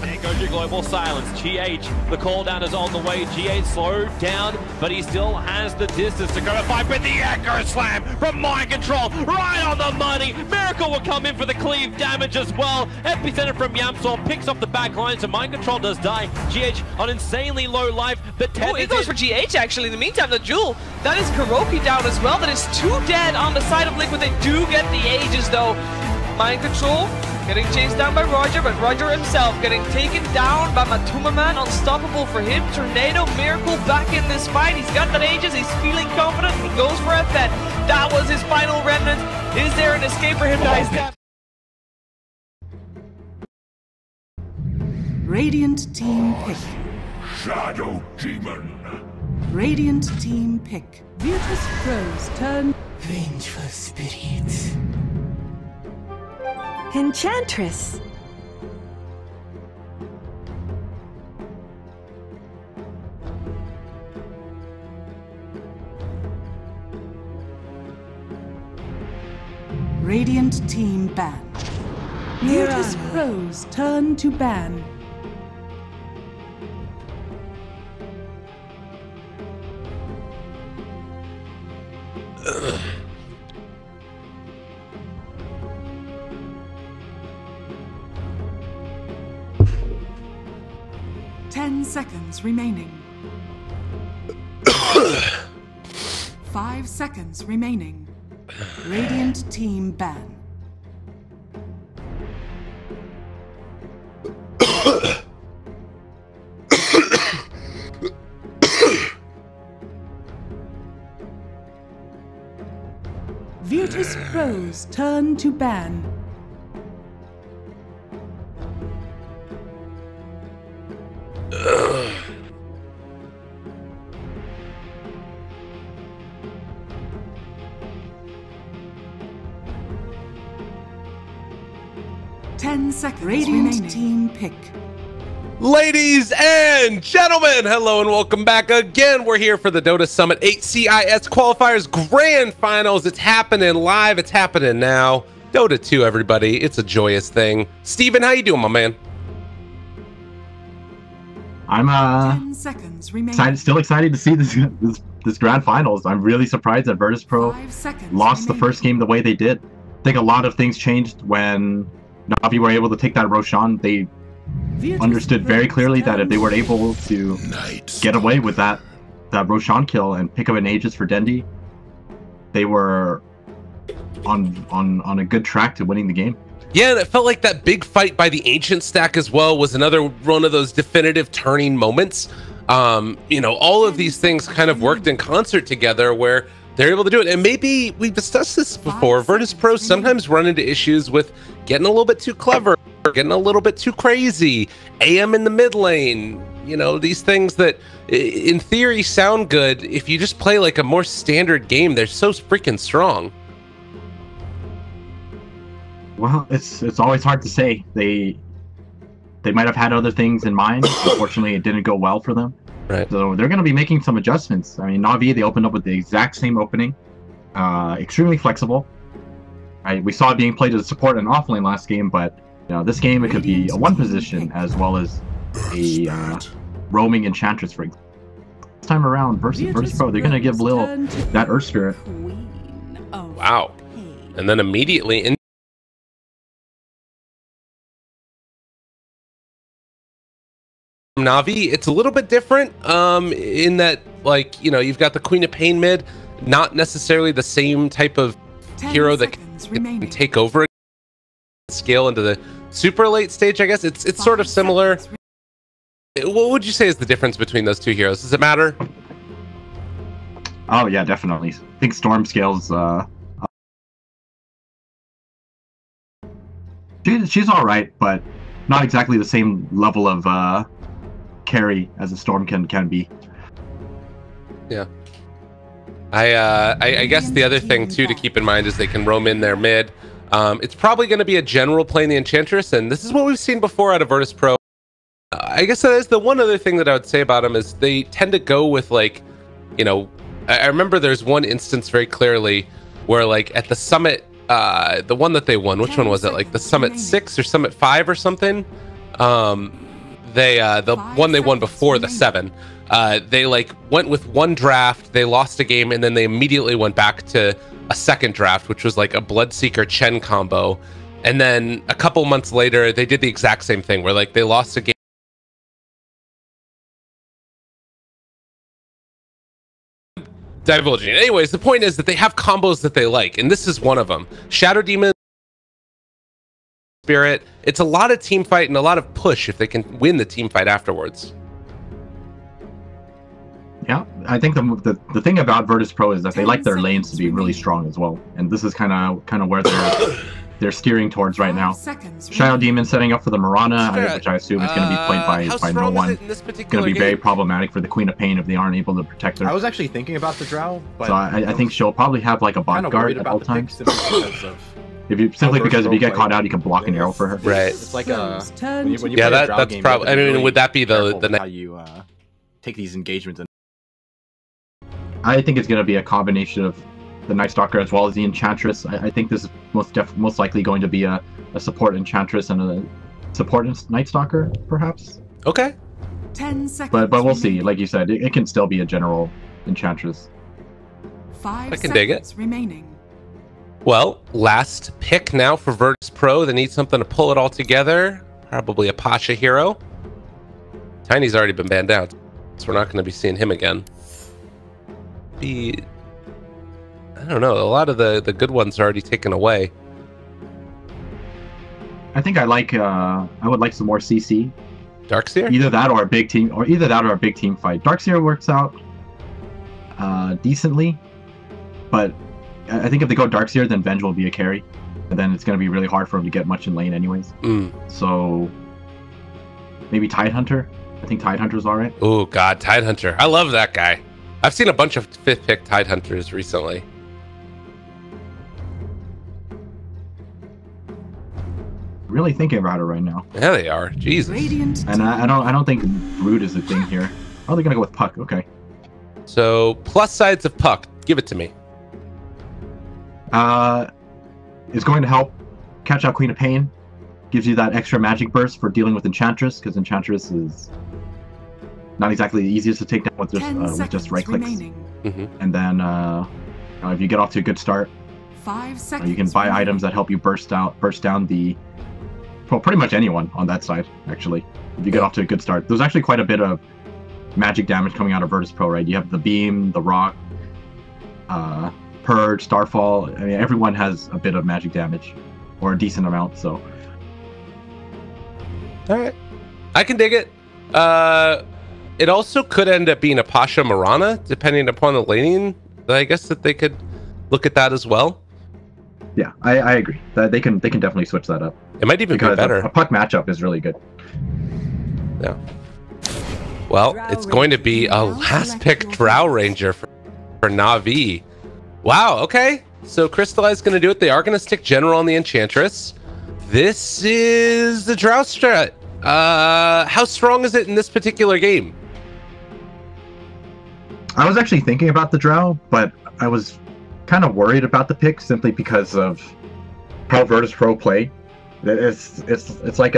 There goes your global silence. GH, the call down is on the way. GH slowed down, but he still has the distance to go to fight. But the Echo Slam from Mind Control, right on the money. Miracle will come in for the cleave damage as well. Epicenter from Yamsor picks up the back line, so Mind Control does die. GH on insanely low life, but it goes for GH actually. In the meantime, the Jewel, that is Kuroki down as well. That is 2 dead on the side of Liquid. They do get the Aegis though. Mind Control getting chased down by Roger, but Roger himself getting taken down by Matumba Man. Unstoppable for him. Tornado Miracle back in this fight. He's got that Aegis. He's feeling confident. He goes for a bet. That was his final remnant. Is there an escape for him, guys? Radiant team pick. Shadow Demon. Radiant team pick. Virtus Pro's turn. Vengeful spirits. Enchantress. Radiant team ban. Virtus Pro's turn to ban. Ugh. 10 seconds remaining. 5 seconds remaining. Radiant team ban. Virtus Pro's turn to ban. Ugh. Radiant team pick. Ladies and gentlemen, hello and welcome back again. We're here for the Dota Summit 8 CIS Qualifiers Grand Finals. It's happening live. It's happening now. Dota 2, everybody. It's a joyous thing. Steven, how you doing, my man? I'm 10 seconds remaining. still excited to see this Grand Finals. I'm really surprised that Virtus Pro lost the first game the way they did. I think a lot of things changed when Na'Vi were able to take that Roshan. They understood very clearly that if they were able to get away with that Roshan kill and pick up an Aegis for Dendi, they were on a good track to winning the game. Yeah, and it felt like that big fight by the Ancient stack as well was another one of those definitive turning moments. You know, all of these things kind of worked in concert together where they're able to do it. And maybe we've discussed this before. Virtus Pro sometimes run into issues with getting a little bit too clever, getting a little bit too crazy, AM in the mid lane, you know, these things that in theory sound good. If you just play like a more standard game, they're so freaking strong. Well, it's always hard to say. They might have had other things in mind. Unfortunately, it didn't go well for them. Right. So they're going to be making some adjustments. I mean, Na'Vi, they opened up with the exact same opening. Extremely flexible. We saw it being played as a support and offlane last game, but you know, this game it could be a one position as well as a roaming Enchantress, for example. This time around, Virtus Pro, they're going to give Lil that Earth Spirit. Wow. And then immediately in Na'Vi, it's a little bit different in that, like, you know, you've got the Queen of Pain mid, not necessarily the same type of hero that can take over, scale into the super late stage. I guess it's sort of similar. What would you say is the difference between those two heroes? Does it matter? Oh yeah, definitely. I think Storm scales. She's all right, but not exactly the same level of carry as a Storm can be. Yeah. I guess the other thing too to keep in mind is they can roam in their mid. It's probably going to be a general playing the Enchantress, and this is what we've seen before out of Virtus Pro. I guess that is the one other thing that I would say about them is they tend to go with, like, you know, I remember there's one instance very clearly where, like, at the Summit, the one that they won, which one was it? Like the Summit 6 or Summit 5 or something? The one they won before the 7. They like went with one draft, they lost a game, and then they immediately went back to a second draft, which was like a Bloodseeker Chen combo. And then a couple months later, they did the exact same thing where, like, they lost a game. Divulging. Anyways, the point is that they have combos that they like, and this is one of them. Shadow Demon Spirit. It's a lot of team fight and a lot of push if they can win the team fight afterwards. Yeah, I think the thing about Virtus Pro is that they like their lanes to be really strong as well, and this is kind of where they're steering towards right now. Shadow Demon setting up for the Marana, which I assume is going to be played by no one. It's going to be very problematic for the Queen of Pain if they aren't able to protect her. I was actually thinking about the Drow, but so I think she'll probably have like a bodyguard at all times. Simply because if you get caught out, you can block an arrow for her. Right. It's like a when you yeah, play a Drow that's game, probably. I mean, really would that be the how you take these engagements? And I think it's going to be a combination of the Night Stalker as well as the Enchantress. I think this is most likely going to be a support Enchantress and a support Night Stalker, perhaps. Okay. 10 seconds. But we'll see. Like you said, it can still be a general Enchantress. 5 I can dig it. remaining. Well, last pick now for Virtus Pro. They need something to pull it all together. Probably a Pasha hero. Tiny's already been banned out, so we're not going to be seeing him again. I don't know. A lot of the good ones are already taken away. I think I would like some more CC. Darkseer? Either that or a big team, fight. Darkseer works out decently, but I think if they go Darkseer, then Venge will be a carry, and then it's going to be really hard for him to get much in lane anyways. So maybe Tidehunter. I think Tidehunter's all right. Oh God, Tidehunter! I love that guy. I've seen a bunch of 5th pick Tidehunters recently. Really thinking about it right now. Yeah, they are. Jesus. And I don't think Brood is a thing here. Oh, they're gonna go with Puck. Okay. So plus sides of Puck. Give it to me. It's going to help catch out Queen of Pain. Gives you that extra magic burst for dealing with Enchantress, because Enchantress is not exactly the easiest to take down with just right clicks. And then if you get off to a good start, 5 seconds. You can buy items that help you burst down the pretty much anyone on that side, actually. If you get off to a good start. There's actually quite a bit of magic damage coming out of Virtus Pro, right? You have the Beam, the Rock, Purge, Starfall. I mean, everyone has a bit of magic damage, or a decent amount, so. Alright. I can dig it. It also could end up being a Pasha Marana, depending upon the laning. I guess that they could look at that as well. Yeah, I agree. They can definitely switch that up. It might even be better. A Puck matchup is really good. Yeah. Well, it's going to be a last pick Drow Ranger for Na'Vi. Wow, okay. So Crystallize going to do it. They are going to stick General on the Enchantress. This is the Drow strat. How strong is it in this particular game? I was actually thinking about the Drow, but I was kind of worried about the pick simply because of how Virtus Pro play. It's like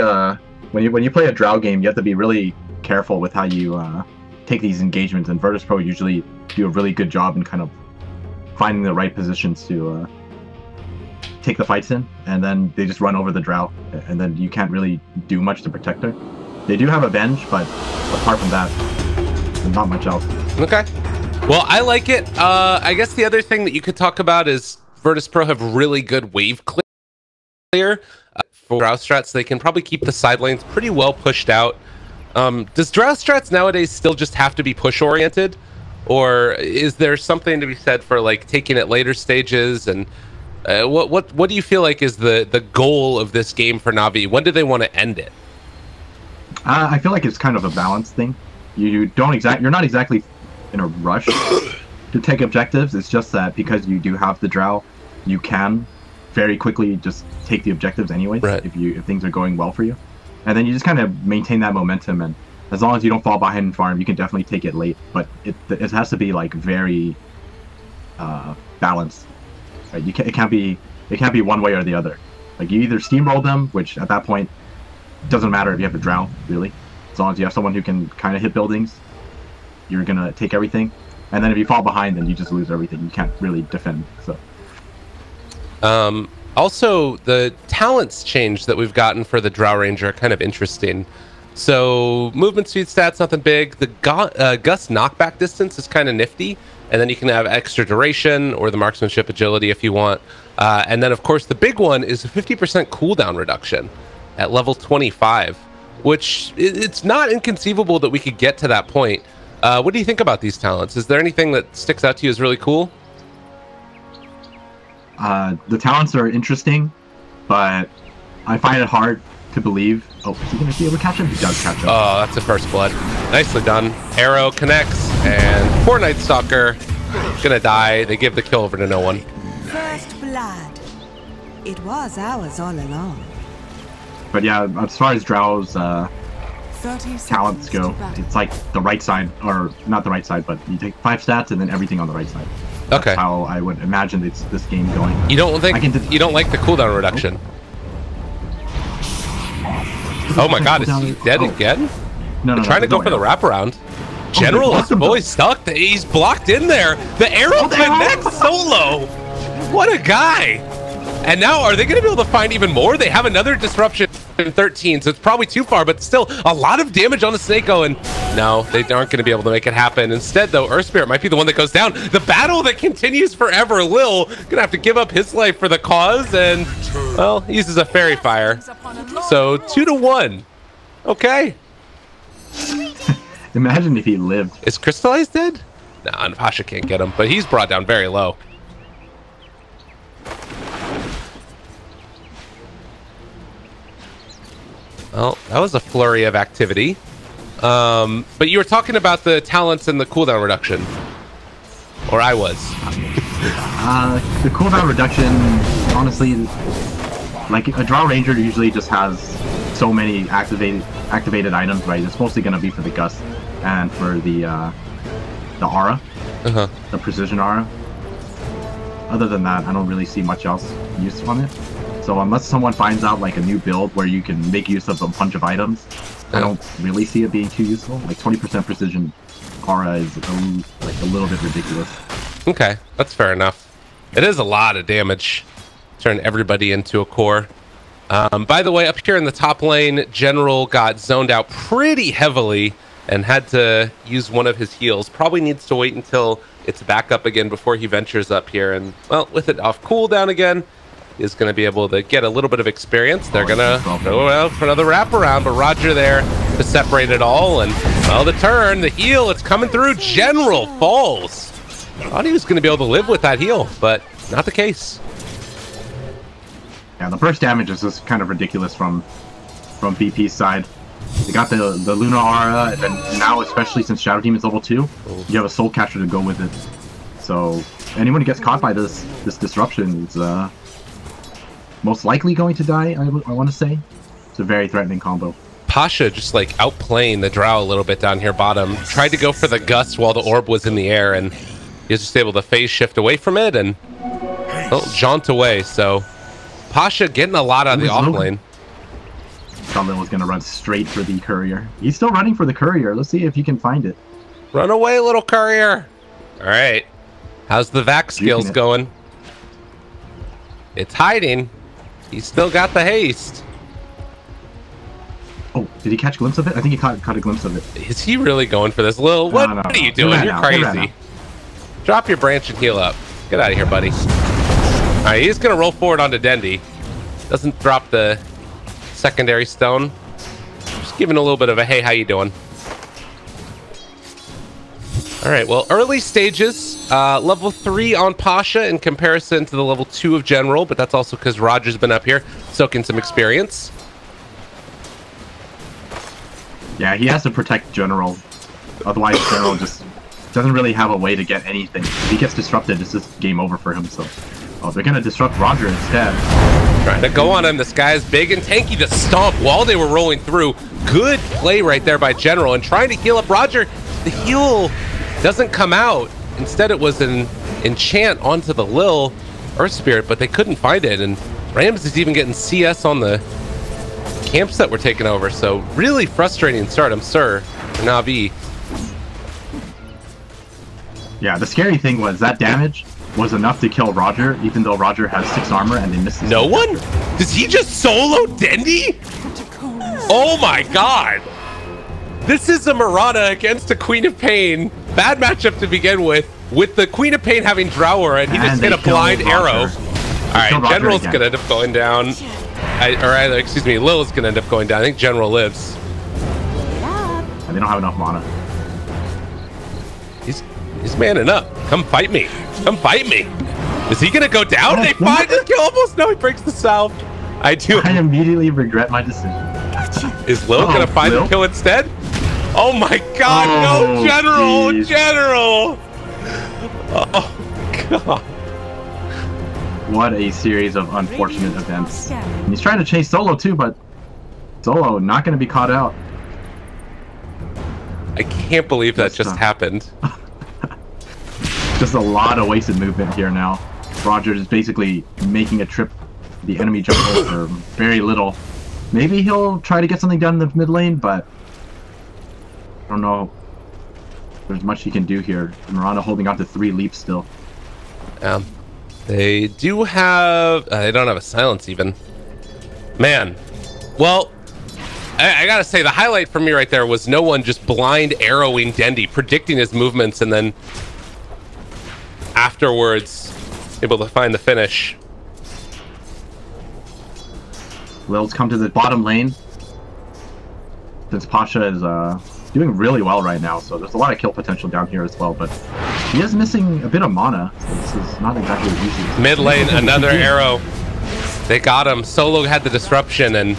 when you play a Drow game, you have to be really careful with how you take these engagements, and Virtus Pro usually do a really good job in kind of finding the right positions to take the fights in, and then they just run over the Drow, and then you can't really do much to protect her. They do have Avenge, but apart from that, not much else. Okay. Well, I like it. I guess the other thing that you could talk about is Virtus Pro have really good wave clear for Drow strats. They can probably keep the side lanes pretty well pushed out. Does Drow strats nowadays still just have to be push oriented, or is there something to be said for like taking it later stages? And what do you feel like is the goal of this game for Na'Vi? When do they want to end it? I feel like it's kind of a balance thing. You're not exactly in a rush to take objectives. It's just that because you do have the Drow, you can very quickly just take the objectives anyways, right, if things are going well for you. And then you just kind of maintain that momentum, and as long as you don't fall behind in farm, you can definitely take it late. But it has to be like very balanced. Right? It can't be one way or the other. Like you either steamroll them, which at that point doesn't matter if you have a Drow, really. As long as you have someone who can kind of hit buildings, you're gonna take everything. And then if you fall behind, then you just lose everything. You can't really defend. So. Also, the talents change that we've gotten for the Drow Ranger are kind of interesting. So movement speed stats, nothing big. The Gust knockback distance is kind of nifty, and then you can have extra duration or the marksmanship agility if you want. And then, of course, the big one is a 50% cooldown reduction at level 25, which it's not inconceivable that we could get to that point. What do you think about these talents? Is there anything that sticks out to you as really cool? The talents are interesting. but I find it hard to believe. Oh, is he going to be able to catch him? He does catch him. Oh, that's a first blood. Nicely done. Arrow connects, and poor Night Stalker gonna die. They give the kill over to no one. First blood. It was ours all along. But yeah, as far as Drow's talents go, it's like the right side, or not the right side, but you take 5 stats and then everything on the right side. That's Okay. how I would imagine this game going. You don't you don't like the cooldown reduction? Oh my God, is he dead again? No, They're trying to go for the wraparound. General is always stuck. He's blocked in there. The arrow connects solo. What a guy. And now, are they going to be able to find even more? They have another disruption in 13, so it's probably too far, but still a lot of damage on the Snako, and no, they aren't going to be able to make it happen. Instead, though, Earth Spirit might be the one that goes down. The battle that continues forever. Lil going to have to give up his life for the cause, and, well, he uses a Fairy Fire. So, 2-1. Okay. Imagine if he lived. Is Crystallize dead? Nah, Pasha can't get him, but he's brought down very low. Well, that was a flurry of activity. But you were talking about the talents and the cooldown reduction. Or I was. The cooldown reduction, honestly, like a Draw Ranger usually just has so many activated items, right? It's mostly going to be for the Gust and for the Aura, the Precision Aura. Other than that, I don't really see much else use on it. So unless someone finds out like a new build where you can make use of a bunch of items, I don't really see it being too useful. Like 20% Precision Aura is like a little bit ridiculous. Okay, that's fair enough. It is a lot of damage. Turn everybody into a core. By the way, up here in the top lane, General got zoned out pretty heavily and had to use one of his heals. Probably needs to wait until it's back up again before he ventures up here. And, well, with it off cooldown again, is going to be able to get a little bit of experience. They're going to go out for another wraparound, but Roger there to separate it all. And, well, the turn, the heal, it's coming through. General falls. Thought he was going to be able to live with that heal, but not the case. Yeah, the burst damage is just kind of ridiculous from BP's side. They got the Luna Aura, and then now, especially since Shadow Demon's level 2, you have a Soul Catcher to go with it. So anyone who gets caught by this disruption is most likely going to die, I want to say. It's a very threatening combo. Pasha just like outplaying the Drow a little bit down here bottom. Tried to go for the Gust while the orb was in the air, and he was just able to phase shift away from it and jaunt away. So Pasha getting a lot out of the off lane. Thought Lil was going to run straight for the Courier. He's still running for the Courier. Let's see if he can find it. Run away, little Courier. All right. How's the Vac skills going? It's hiding. He's still got the haste. Oh, did he catch a glimpse of it? I think he caught a glimpse of it. Is he really going for this? Lil, what are you doing? You're crazy. Drop your branch and heal up. Get out of here, buddy. All right, he's going to roll forward onto Dendi. Doesn't drop the secondary stone. Just giving a little bit of a, hey, how you doing? All right, well, early stages, level 3 on Pasha in comparison to the level 2 of General, but that's also because Roger's been up here soaking some experience. Yeah, he has to protect General. Otherwise, General just doesn't really have a way to get anything. If he gets disrupted, it's just game over for him. So, they're going to disrupt Roger instead. Trying to go on him. This guy is big and tanky. The stomp while they were rolling through. Good play right there by General, and trying to heal up Roger. The heal doesn't come out. Instead, it was an enchant onto the Lil Earth Spirit, but they couldn't find it. And Rams is even getting CS on the camps that were taken over. So really frustrating start, I'm sure, for Na'Vi. Yeah, the scary thing was that damage was enough to kill Roger, even though Roger has 6 armor and they missed his No one? Does he just solo Dendi? Oh my god! This is a Mirana against a Queen of Pain. Bad matchup to begin with the Queen of Pain having Drower, and he just hit a blind arrow. Alright, General's gonna end up going down. Excuse me, Lil is gonna end up going down. I think General lives. And they don't have enough mana. He's manning up. Come fight me. Come fight me. Is he gonna go down? They find the kill almost. No, he breaks the south. I do. I immediately regret my decision. Is Lil gonna find the kill instead? Oh my god, no, General! Geez. General! Oh god. What a series of unfortunate events. And he's trying to chase Solo too, but Solo not gonna be caught out. I can't believe that just happened. Just a lot of wasted movement here now. Roger is basically making a trip to the enemy jungle for very little. Maybe he'll try to get something done in the mid lane, but I don't know if there's much he can do here. Miranda holding on to 3 leaps still. They do have... they don't have a silence even. Man. Well, I gotta say, the highlight for me right there was no one just blind arrowing Dendi, predicting his movements, and then afterwards able to find the finish. Lil's come to the bottom lane. Since Pasha is doing really well right now, so there's a lot of kill potential down here as well, but he is missing a bit of mana, so this is not exactly easy. Mid lane, another arrow. They got him. Solo had the disruption, and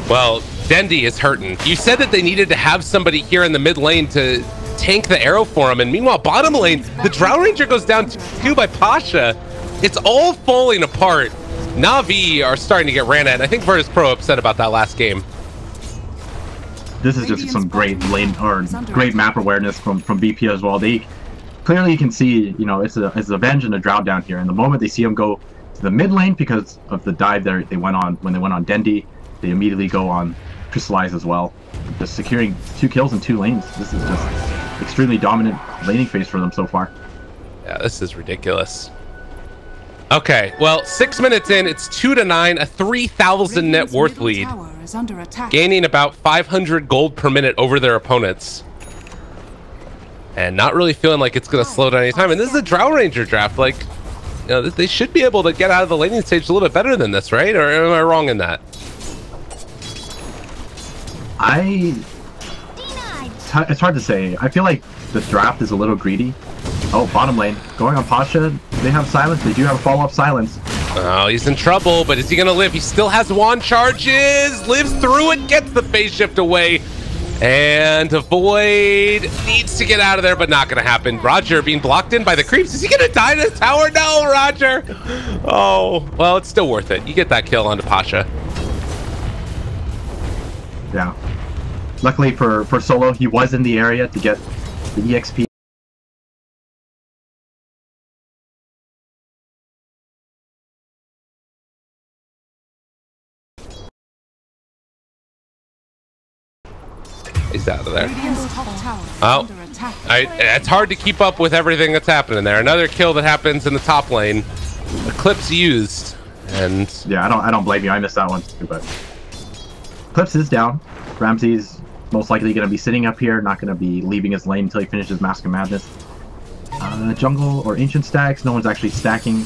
well, Dendi is hurting. You said that they needed to have somebody here in the mid lane to tank the arrow for him, and meanwhile, bottom lane, the Drow Ranger goes down 2 by Pasha. It's all falling apart. Na'Vi are starting to get ran at. I think Virtus Pro upset about that last game. This is just some great lane or great map awareness from BP as well. They clearly, you can see, you know, it's a Venge and a Drow down here, and the moment they see him go to the mid lane because of the dive there they went on when they went on Dendi, they immediately go on Crystallize as well, just securing 2 kills in 2 lanes. This is just extremely dominant laning phase for them so far. Yeah, this is ridiculous. Okay, well, 6 minutes in, it's 2-9, a 3,000 net worth lead, gaining about 500 gold per minute over their opponents, and not really feeling like it's going to slow down anytime. And this is a Drow Ranger draft. Like, you know, they should be able to get out of the laning stage a little bit better than this, right? Or am I wrong in that? It's hard to say. I feel like the draft is a little greedy. Oh, bottom lane. Going on Pasha. They have silence. They do have a follow-up silence. Oh, he's in trouble, but is he going to live? He still has wand charges. Lives through it. Gets the phase shift away. And Avoid needs to get out of there, but not going to happen. Roger being blocked in by the creeps. Is he going to die to the tower? No, Roger. Oh, well, it's still worth it. You get that kill onto Pasha. Yeah. Luckily for Solo, he was in the area to get the EXP. He's out of there. Oh, it's hard to keep up with everything that's happening there. Another kill that happens in the top lane. Eclipse used, and yeah, I don't blame you. I missed that one too, but Eclipse is down. Ramsey's most likely going to be sitting up here, not going to be leaving his lane until he finishes Mask of Madness. Jungle or Ancient stacks. No one's actually stacking.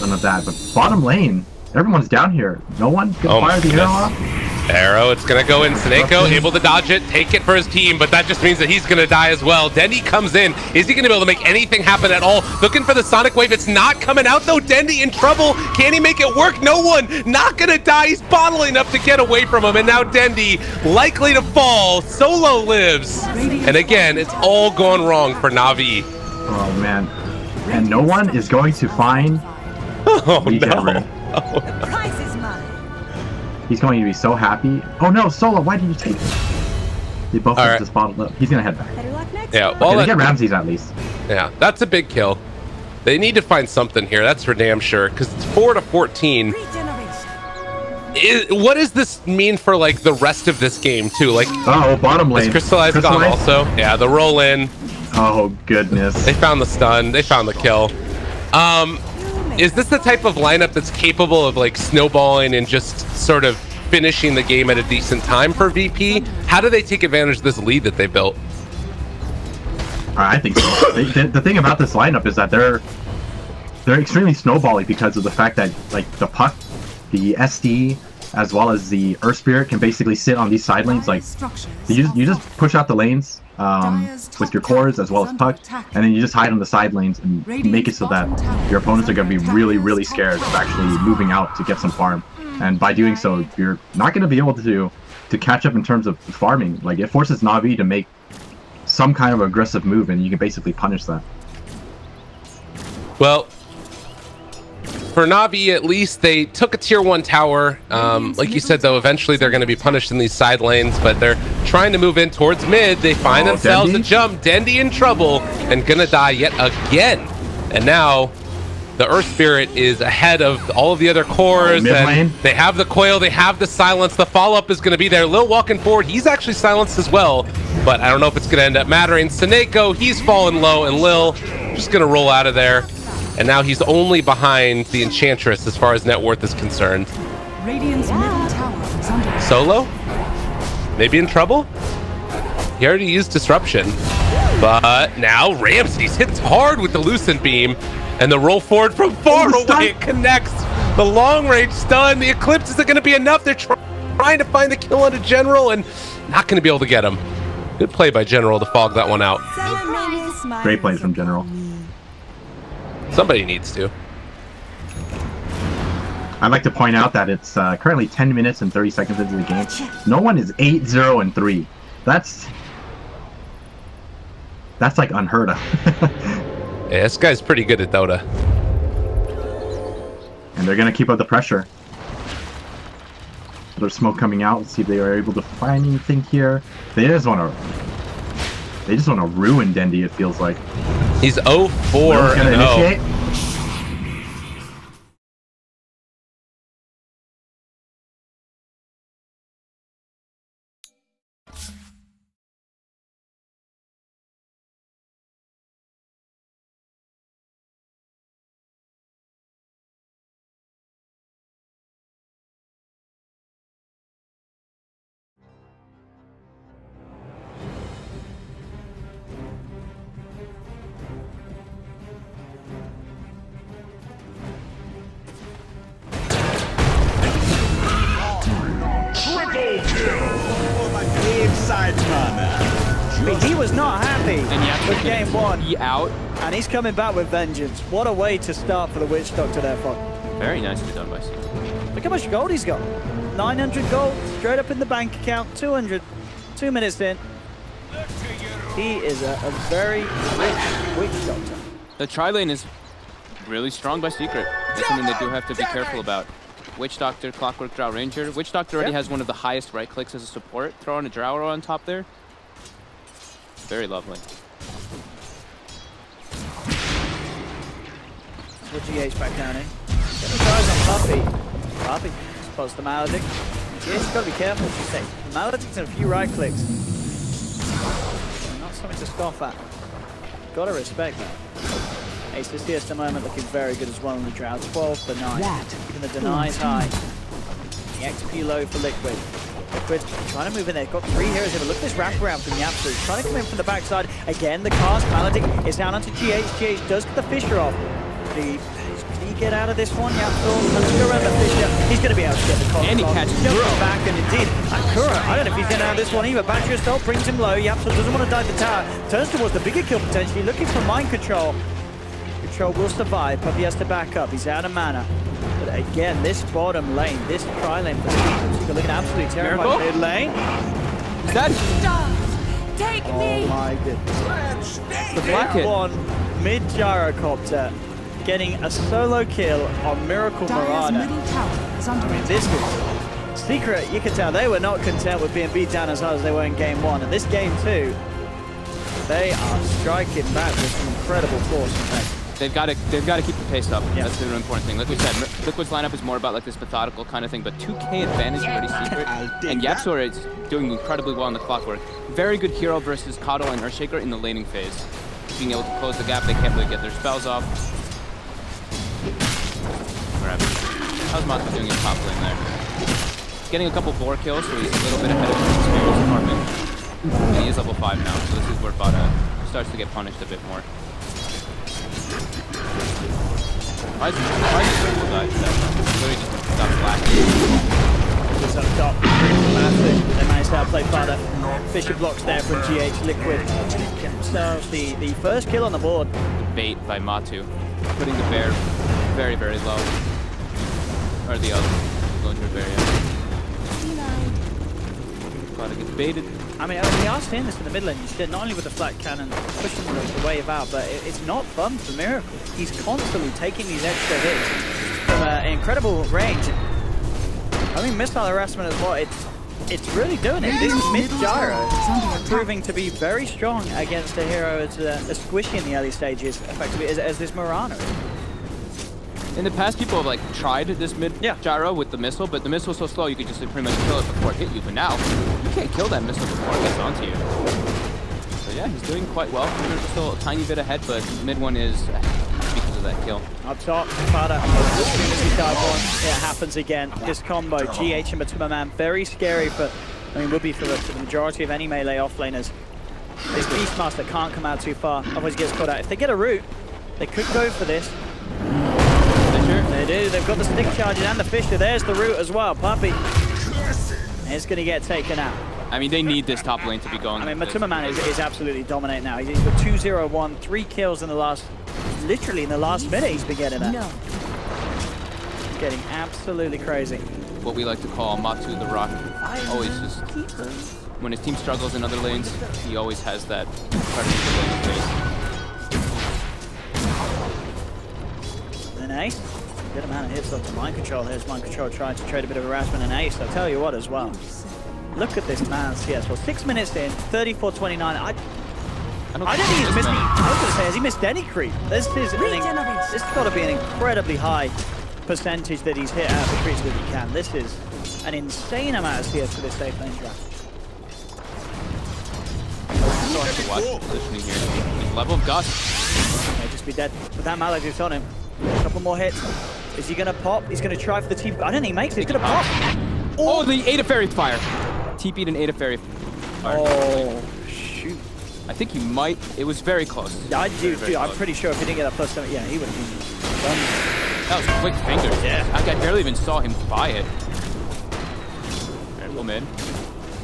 None of that. But bottom lane, everyone's down here. No one can fire the arrow off. Arrow, it's gonna go in. Sneko able to dodge it, take it for his team, but that just means that he's gonna die as well. Dendi comes in. Is he gonna be able to make anything happen at all? Looking for the Sonic Wave. It's not coming out though. Dendi in trouble. Can he make it work? No one. Not gonna die. He's bottling up to get away from him, and now Dendi likely to fall. Solo lives, and again, it's all gone wrong for Na'Vi. Oh man, and no one is going to find. Oh no. Oh, no. He's going to be so happy. Oh no, Solo, why did you take it? They both just bottled up. He's gonna head back. Yeah, well, okay, they get Ramses at least. Yeah, that's a big kill. They need to find something here. That's for damn sure. Because it's 4-14. What does this mean for like the rest of this game too? Like, oh, bottom lane. Is Crystallize gone also? Yeah, the roll in. Oh goodness. They found the stun. They found the kill. Is this the type of lineup that's capable of like snowballing and just sort of finishing the game at a decent time for VP? How do they take advantage of this lead that they built? I think so. The thing about this lineup is that they're extremely snowbally because of the fact that like the Puck, the SD, as well as the Earth Spirit can basically sit on these side lanes. Like you just push out the lanes, with your cores as well as puck, and then you just hide on the side lanes and make it so that your opponents are going to be really, really scared of actually moving out to get some farm. And by doing so, you're not going to be able to catch up in terms of farming. Like, it forces Na'Vi to make some kind of aggressive move, and you can basically punish that. Well, for Na'Vi, at least, they took a tier 1 tower. Like you said, though, eventually they're going to be punished in these side lanes, but they're trying to move in towards mid. They find themselves a jump. Dendi in trouble and going to die yet again. And now the Earth Spirit is ahead of all of the other cores. And they have the coil. They have the silence. The follow-up is going to be there. Lil walking forward. He's actually silenced as well, but I don't know if it's going to end up mattering. Seneko, he's fallen low, and Lil just going to roll out of there. And now he's only behind the Enchantress as far as net worth is concerned. Radiant's middle tower is under Solo? Maybe in trouble? He already used Disruption. But now Ramses hits hard with the Lucent Beam. And the roll forward from far away, it connects. The long range stun. The Eclipse isn't going to be enough. They're trying to find the kill on a General and not going to be able to get him. Good play by General to fog that one out. Great plays from General. Somebody needs to. I'd like to point out that it's currently 10 minutes and 30 seconds into the game. No one is 8-0-3. That's like unheard of. Yeah, this guy's pretty good at Dota. And they're gonna keep up the pressure. There's smoke coming out. Let's see if they are able to find anything here. They just want to ruin Dendi, it feels like. He's 0-4-0. He was not happy with game 1. He out. And he's coming back with vengeance. What a way to start for the Witch Doctor there, Fog. Very nicely done by Steve. Look how much gold he's got. 900 gold straight up in the bank account. 200. 2 minutes in. He is a very rich Witch Doctor. The tri-lane is really strong by Secret. That's something they do have to be careful about. Witch Doctor, Clockwork Drow Ranger. Witch Doctor already has one of the highest right clicks as a support. Throw on a Drow on top there. Very lovely. Put GH back down in. Get his eyes on Puppy. Puppy spots the Maledict. GH's got to be careful, she says. Maledict's in a few right clicks. Not something to scoff at. Gotta respect that. Ace this here at the moment looking very good as well on the Drow. 12 for 9. Even the deny is high. The XP low for Liquid. Liquid trying to move in there. Got 3 heroes here, but look at this wraparound from the Absolute. Trying to come in from the backside. Again, the cast. Maledict is down onto GH. GH does get the Fisher off. Can he get out of this one? Yapsul, let's go around the Fisher. He's going to be able to get the cast. And he catches Kura back, and indeed, Kura, I don't know if he's getting out of this one either. Battery assault brings him low. Yapsul doesn't want to dive the tower. Turns towards the bigger kill potentially, looking for mind control. Control will survive. Puppy has to back up. He's out of mana. But again, this bottom lane, this tri-lane for Secret, looking absolutely terrified. Mid lane. Is that? Take me. Oh my goodness. The Black One mid gyrocopter getting a solo kill on Miracle Marana. I mean, this was Secret. You can tell they were not content with being beat down as hard as they were in game 1. And this game 2, they are striking back with some incredible force. They've got to keep the pace up. That's the really important thing. Like we said, Liquid's lineup is more about like this methodical kind of thing, but 2K advantage already Secret. And Yapsor is doing incredibly well in the Clockwork. Very good hero versus Kato and Earthshaker in the laning phase. Being able to close the gap, they can't really get their spells off. How's Matsu doing in top lane there? Getting a couple 4 kills, so he's a little bit ahead of his experience department. And he is level 5 now, so this is where Bada starts to get punished a bit more. Why is he critical dive? Literally just stop flashing. shoulders up top. Massive. They managed to outplay Fada. Fisher blocks there from GH. Liquid themselves the first kill on the board. The bait by Matu, putting the bear very, very low. Or the other, going to the bear, yeah. Fada gets baited. I mean, we are seeing this in the mid lane. You see it not only with the flat cannon pushing the wave out, but it's not fun for Miracle. He's constantly taking these extra hits from an incredible range. I think missile harassment is what it's really doing it. This mid gyro proving to be very strong against a hero as squishy in the early stages, effectively, as this Mirana. In the past, people have like tried this mid gyro with the missile, but the missile is so slow you could just pretty much kill it before it hit you. But now, you can't kill that missile before it gets onto you. So yeah, he's doing quite well. There's still a tiny bit ahead, but mid one is because of that kill. Up top, Fada, as soon as he dives on, it happens again. This combo, GH and Matuma Man, very scary for, I mean, would be for the majority of any melee offlaners. This Beastmaster can't come out too far, otherwise he gets caught out. If they get a root, they could go for this. They do, they've got the stick charges and the Fisher. There's the root as well. Puppey is going to get taken out. I mean, they need this top lane to be going. I mean, Matuma Man is absolutely dominating now. He's got 2-0-1, 3 kills in the last, literally in the last minute he's been getting that. No. Getting absolutely crazy. What we like to call Matu the Rock. Always just, when his team struggles in other lanes, he always has that pressure. An ace. Good amount of hits off the mind control. Here's mind control trying to trade a bit of harassment and ace. I'll tell you what as well. Look at this man's CS. Well, 6 minutes in, 34-29. I don't think he's missed. I was going to say, has he missed any creep? This has got to be an incredibly high percentage that he's hit out of the creeps that he can. This is an insane amount of CS for this safe lane draft. Watch positioning here. His level of gust. May just be dead with that Malagos on him. A couple more hits. Is he going to pop? He's going to try for the TP. I don't think he makes it. He's going to pop. Oh, the Ada Fairy Fire. TP'd an Ada Fairy Fire. Oh, shoot. I think he might. It was very close. I do, too. I'm pretty sure if he didn't get that plus 7, yeah, he would have been done. That was quick fingers. Yeah. I barely even saw him buy it. Alright, mid.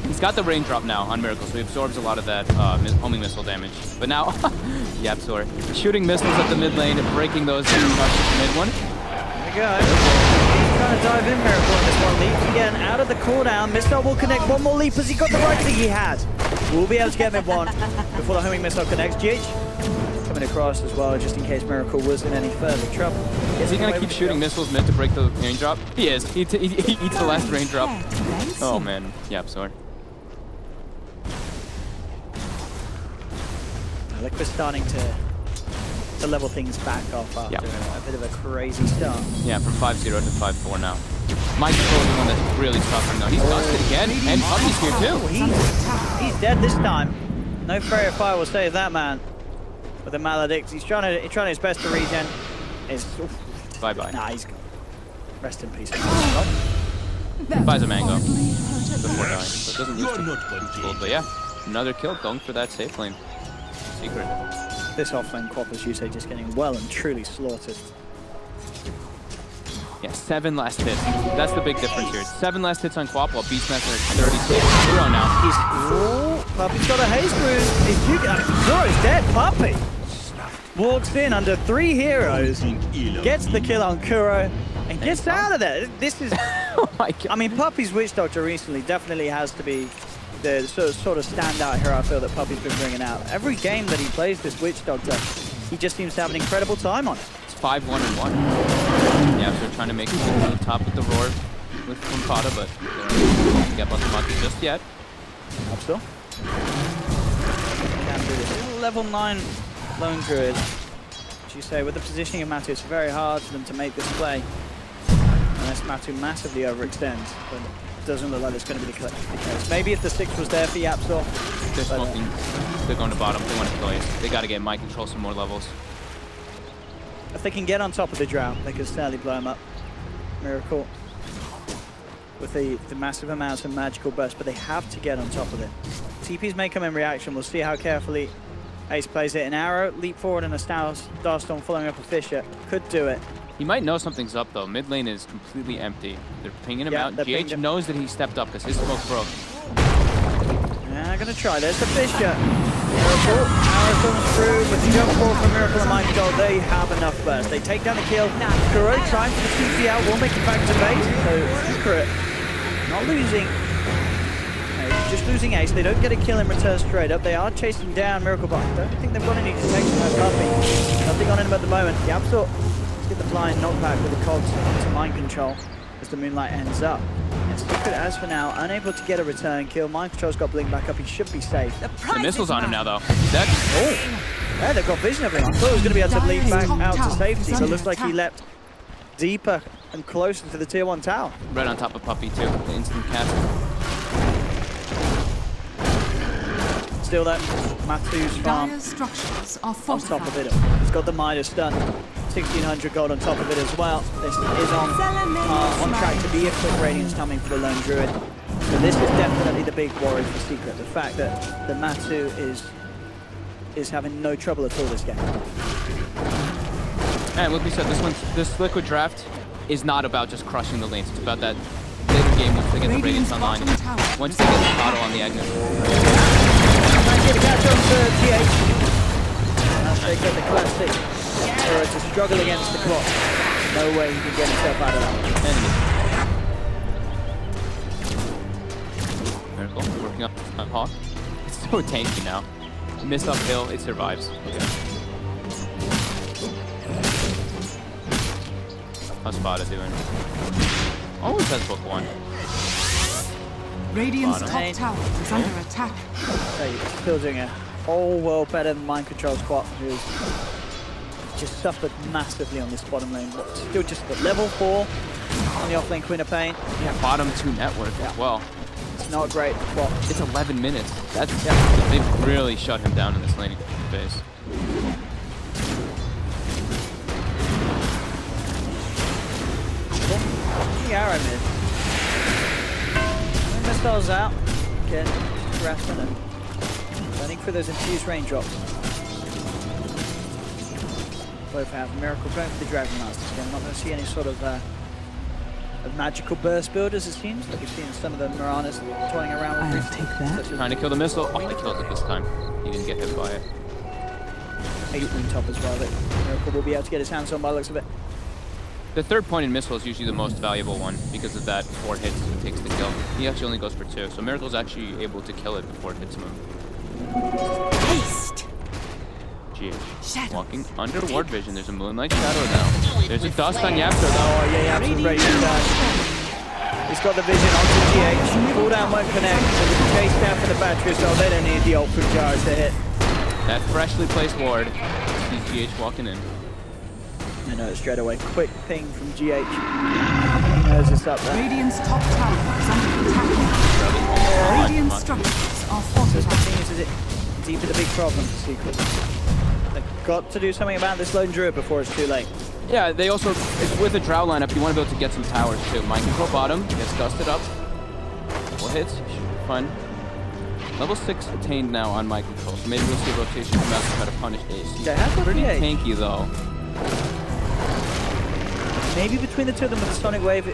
He's got the raindrop now on Miracle, so he absorbs a lot of that homing missile damage. But now, yeah, sorry. Shooting missiles at the mid lane, breaking those mid one. There we go. He's trying to dive in Miracle on this one. Leaps again out of the cooldown. Missile will connect. One more leap. Has he got the right thing? He has. We'll be able to get mid one before the homing missile connects. GH coming across as well, just in case Miracle was in any further trouble. Is he going to keep shooting missiles mid to break the raindrop? He is. He eats the last raindrop. Oh, man. Yeah, sorry. Liquid's starting to level things back off after a bit of a crazy start. Yeah, from 5-0 to 5-4 now. Mike is the one that's really suffering though. He's dusted again, and Puppey's here too. He's dead this time. No Fairy Fire will save that man. With the Maledict, he's trying his best to regen. Bye-bye. Nah, he's gone. Rest in peace. Buys a mango before dying, so it doesn't lose too much gold. But yeah, another kill going for that safe lane. Secret. This offlane Quap, as you say, just getting well and truly slaughtered. Yeah, 7 last hits. That's the big difference here. 7 last hits on Quap, while Beastmaster is 36-0 now. Puppey's got a haste rune. Kuro's dead. Puppey walks in under 3 heroes, gets the kill on Kuro, and gets out of there. This is... Oh my God. I mean, Puppey's Witch Doctor recently definitely has to be the sort of standout hero I feel that Puppey's been bringing out. Every game that he plays this Witch Doctor, he just seems to have an incredible time on it. It's 5-1-1. Yeah, so they're trying to make it to the top with the roar with Fada, but they don't get Buster Monkey just yet. Up still. Can do this. Level 9 Lone Druid. As you say, with the positioning of Matu, it's very hard for them to make this play. Unless Matu massively overextends. But it doesn't look like it's going to be the case. Maybe if the 6 was there for Yapsor. They're smoking. They're going to bottom. They want to play. They got to get mind control some more levels. If they can get on top of the Drow, they can certainly blow him up. Miracle. With the massive amounts of magical burst, but they have to get on top of it. TPs may come in reaction. We'll see how carefully Ace plays it in arrow, leap forward and a Starstorm following up a Fisher. Could do it. He might know something's up though. Mid lane is completely empty. They're pinging him out. GH knows that he stepped up because his smoke broke. Yeah, gonna try. There's the Fisher. Miracle. Arrow comes through with the jump ball from Miracle and Mind Control. They have enough burst. They take down the kill. Kuro trying for the TP out. Will make it back to base. So Secret not losing. Just losing Ace. They don't get a kill in return straight up. They are chasing down Miracle, but I don't think they've got any detection on Puppy. Nothing on him at the moment. Yapsor, let's get the blind knockback with the cogs into Mind Control as the Moonlight ends up. And Secret, as for now, unable to get a return kill. Mind Control's got Blink back up. He should be safe. The missile's on him now, though. Dead. Oh, yeah, they've got vision of him. I thought he was going to be able to leap back out to safety, but looks like he leapt deeper and closer to the tier 1 tower. Right on top of Puppy, too. The instant cast. Still that Matu's farm on top of it. He's got the Midas stun. 1600 gold on top of it as well. This is on track to be a quick Radiance coming for the Lone Druid. So this is definitely the big worry for Secret. The fact that the Matu is having no trouble at all this game. And like we said, this Liquid draft is not about just crushing the lanes. It's about that later game once they get the Radiance online. Once they get the bottle on the Agnes. Get a catch on to GH. As they get the classic. Or to struggle against the clock. No way he can get himself out of that. Enemy. Miracle working up on Hawk. It's so tanky now. Miss uphill, it survives. Okay. How's Spada doing? Always has book 1. Radiant's top tower is under attack. So still doing a whole world better than Mind Control Squat, who's just suffered massively on this bottom lane. But still just at level 4 on the offlane Queen of Pain. Yeah, bottom 2 network as well. It's not great. Well, it's 11 minutes. That's they've really shut him down in this laning phase. The arrow mid. Missiles out. Again, harassment and running for those infused raindrops. Both have Miracle going for the Dragon Masters again. Not going to see any sort of magical burst builders, it seems. Like we've seen some of the Miranas toying around with. I'll take that. Trying to kill the missile. Oh, he kills it this time. He didn't get hit by it. Ace Moon top as well, but Miracle will be able to get his hands on by the looks of it. The third point in missile is usually the most valuable one because of that 4 hits it takes the kill. He actually only goes for 2, so Miracle's actually able to kill it before it hits him. Haste. GH. Walking under ward vision. There's a Moonlight Shadow now. There's a dust on Yapster though. Oh yeah, Yapster's ready to die. He's got the vision onto GH. Cooldown won't connect. So we can chase down for the battery as well. They don't need the ult for Jars to hit. That freshly placed ward. Sees GH walking in. I know it straight away. Quick ping from GH. He knows it's up there. Radiant's top tower is under attack. Radiant structures are fortified. Deep in the big problem for Secret. They've got to do something about this Lone Druid before it's too late. Yeah, they also, with the Drow lineup, you want to be able to get some towers too. Mind Control bottom, gets dusted up. 4 hits, should be fun. Level 6 attained now on Mind Control, so maybe we'll see a rotation come out to try to punish Ace. They have pretty tanky though. Maybe between the two of them with the Sonic Wave,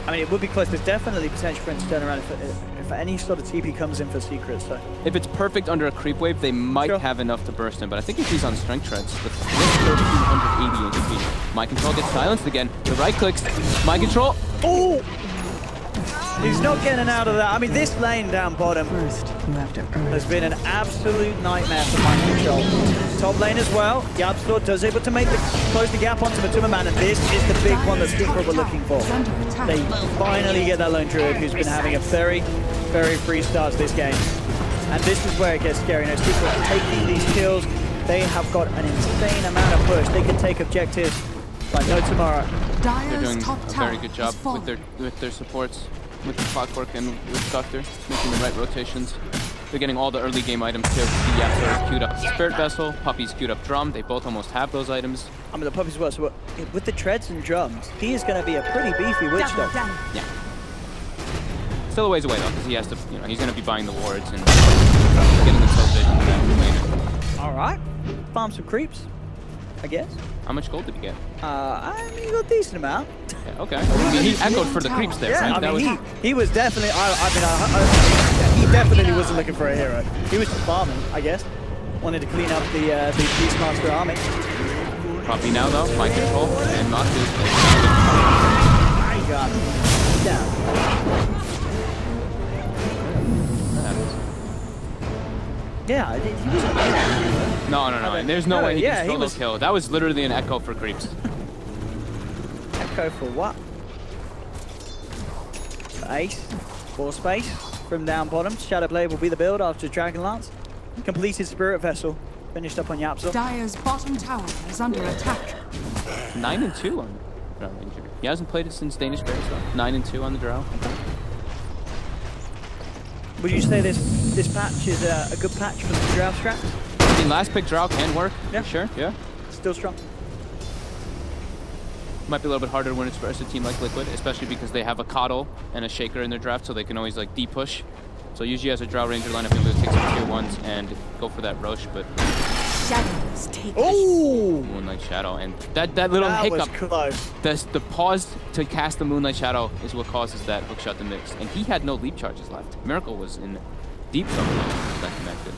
I mean, it would be close. There's definitely potential for him to turn around if any sort of TP comes in for Secret. So if it's perfect under a creep wave, they might have enough to burst him. But I think if he's on Strength Treads, with 1380 HP, Mind Control gets silenced again. The right clicks, Mind Control. Oh! He's not getting out of that. I mean, this lane down bottom has been an absolute nightmare for Mind Control. Top lane as well. Yapstor does able to close the gap onto Matuma Man, and this is the big one that Secret were looking for. They finally get that Lone Druid, who's been having a very, very free start to this game. And this is where it gets scary. Now, Secret are taking these kills. They have got an insane amount of push. They can take objectives like no tomorrow. They're doing a very good job with their supports. With the Clockwork and with Doctor, making the right rotations. They're getting all the early game items too. The Yapster is queued up Spirit Vessel, Puppy's queued up Drum. They both almost have those items. I mean, the Puppy's well, so with the treads and drums, he is going to be a pretty beefy Witch Doctor. Yeah. Still a ways away though, because he has to, he's going to be buying the wards and getting the self vision later. All right. Farm some creeps, I guess. How much gold did he get? I mean, he got a decent amount. Yeah, okay. I mean, he echoed for the creeps there, yeah, right? I mean, he was definitely, he definitely wasn't looking for a hero. He was just farming, I guess. Wanted to clean up the Beastmaster army. Puppy now, though. Mind control. And Matu. He got him. Down. Yeah, he wasn't there. No. There's no way he can he still kill. That was literally an echo for creeps. Echo for what? Ace. For space. From down bottom. Shadowblade will be the build after Dragonlance. Completed Spirit Vessel. Finished up on Yapsel. Dire's bottom tower is under attack. 9-2 on Drow Ranger. He hasn't played it since Danish Bears, though. 9-2 on the Drow. Would you say this patch is a good patch for the Drow strat? I mean, last pick Drow can work. Yeah. Sure, yeah. Still strong. Might be a little bit harder when it's versus a team like Liquid, especially because they have a Coddle and a Shaker in their draft, so they can always like D-push. So usually as a Drow Ranger lineup, you'll take some tier 1s and go for that Roche, but... Shadows take Moonlight Shadow, and that little hiccup, was close. The pause to cast the Moonlight Shadow is what causes that hookshot to mix, and he had no leap charges left. Miracle was in deep trouble that connected.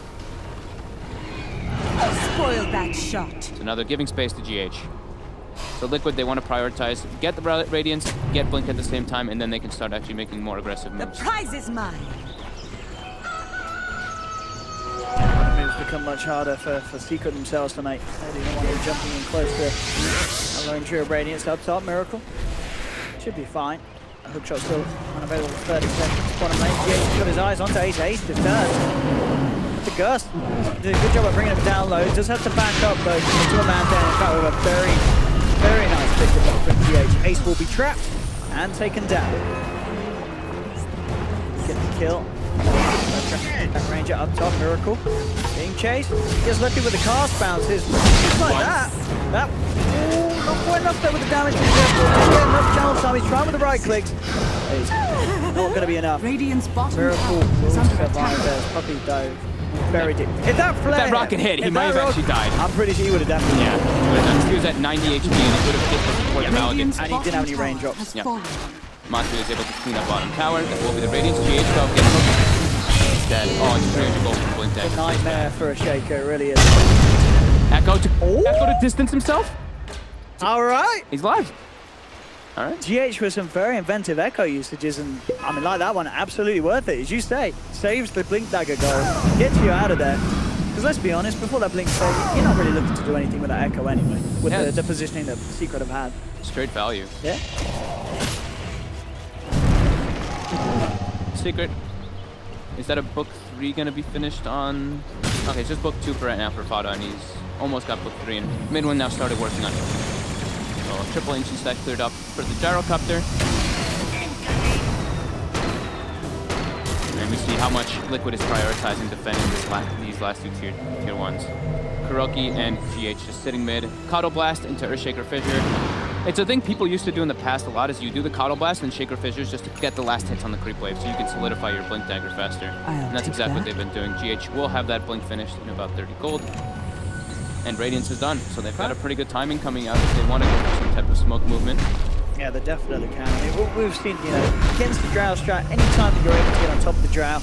Spoil that shot. So now they're giving space to GH. So Liquid, they want to prioritize, get the Radiance, get Blink at the same time, and then they can start actually making more aggressive moves. The prize is mine. It's become much harder for Secret themselves tonight. They didn't want to be jumping in close to a lone trio Radiance up top. Miracle should be fine. A hookshot still unavailable for 30 seconds. Quantum lane. He's got his eyes onto Ace. Ace to turn. To Gust. Did a good job of bringing him down low. Does have to back up though to a man down. In fact, with a very nice pick from GH. Ace will be trapped and taken down. Get the kill. Back Ranger up top, Miracle being chased. He gets lucky with the cast bounces. Just like that. Not quite enough there with the damage. He's getting enough channel time. He's trying with the right clicks. It's not going to be enough. Radiant's bottom Miracle will survive there. Puppy dove very deep. If that flare, if that rocket hit, he might have actually died. I'm pretty sure he would have definitely. Yeah, he was at 90 HP and he would have hit before the Malagin. And he didn't have any raindrops. Yeah. Matu is able to clean up bottom tower. That will be the Radiance. GH though gets hooked. Dead. Oh, it's 300 gold from Blink Dagger. A nightmare for a Shaker, it really is. Echo to distance himself. Alright. He's live. Alright. GH with some very inventive Echo usages, and I mean, like that one, absolutely worth it. As you say, saves the Blink Dagger goal, gets you out of there. Because let's be honest, before that Blink save, you're not really looking to do anything with that Echo anyway, with the positioning that Secret have had. Straight value. Yeah. Secret. Is that a book 3 going to be finished on? Okay, it's just book 2 for right now for Fada, and he's almost got book 3, and Midwin now started working on it. So triple ancient stack cleared up for the Gyrocopter. And we see how much Liquid is prioritizing defending these last two tier 1s. Kuroki and GH just sitting mid. Coddle Blast into Earthshaker Fissure. It's a thing people used to do in the past a lot, is you do the Coddle Blast and Shaker Fissures just to get the last hits on the creep wave so you can solidify your Blink Dagger faster. And that's exactly what they've been doing. GH will have that Blink finished in about 30 gold. And Radiance is done, so they've got a pretty good timing coming out if they want to go for some type of smoke movement. Yeah, they definitely can. I mean, we've seen, you know, against the Drow strat, anytime that you're able to get on top of the Drow,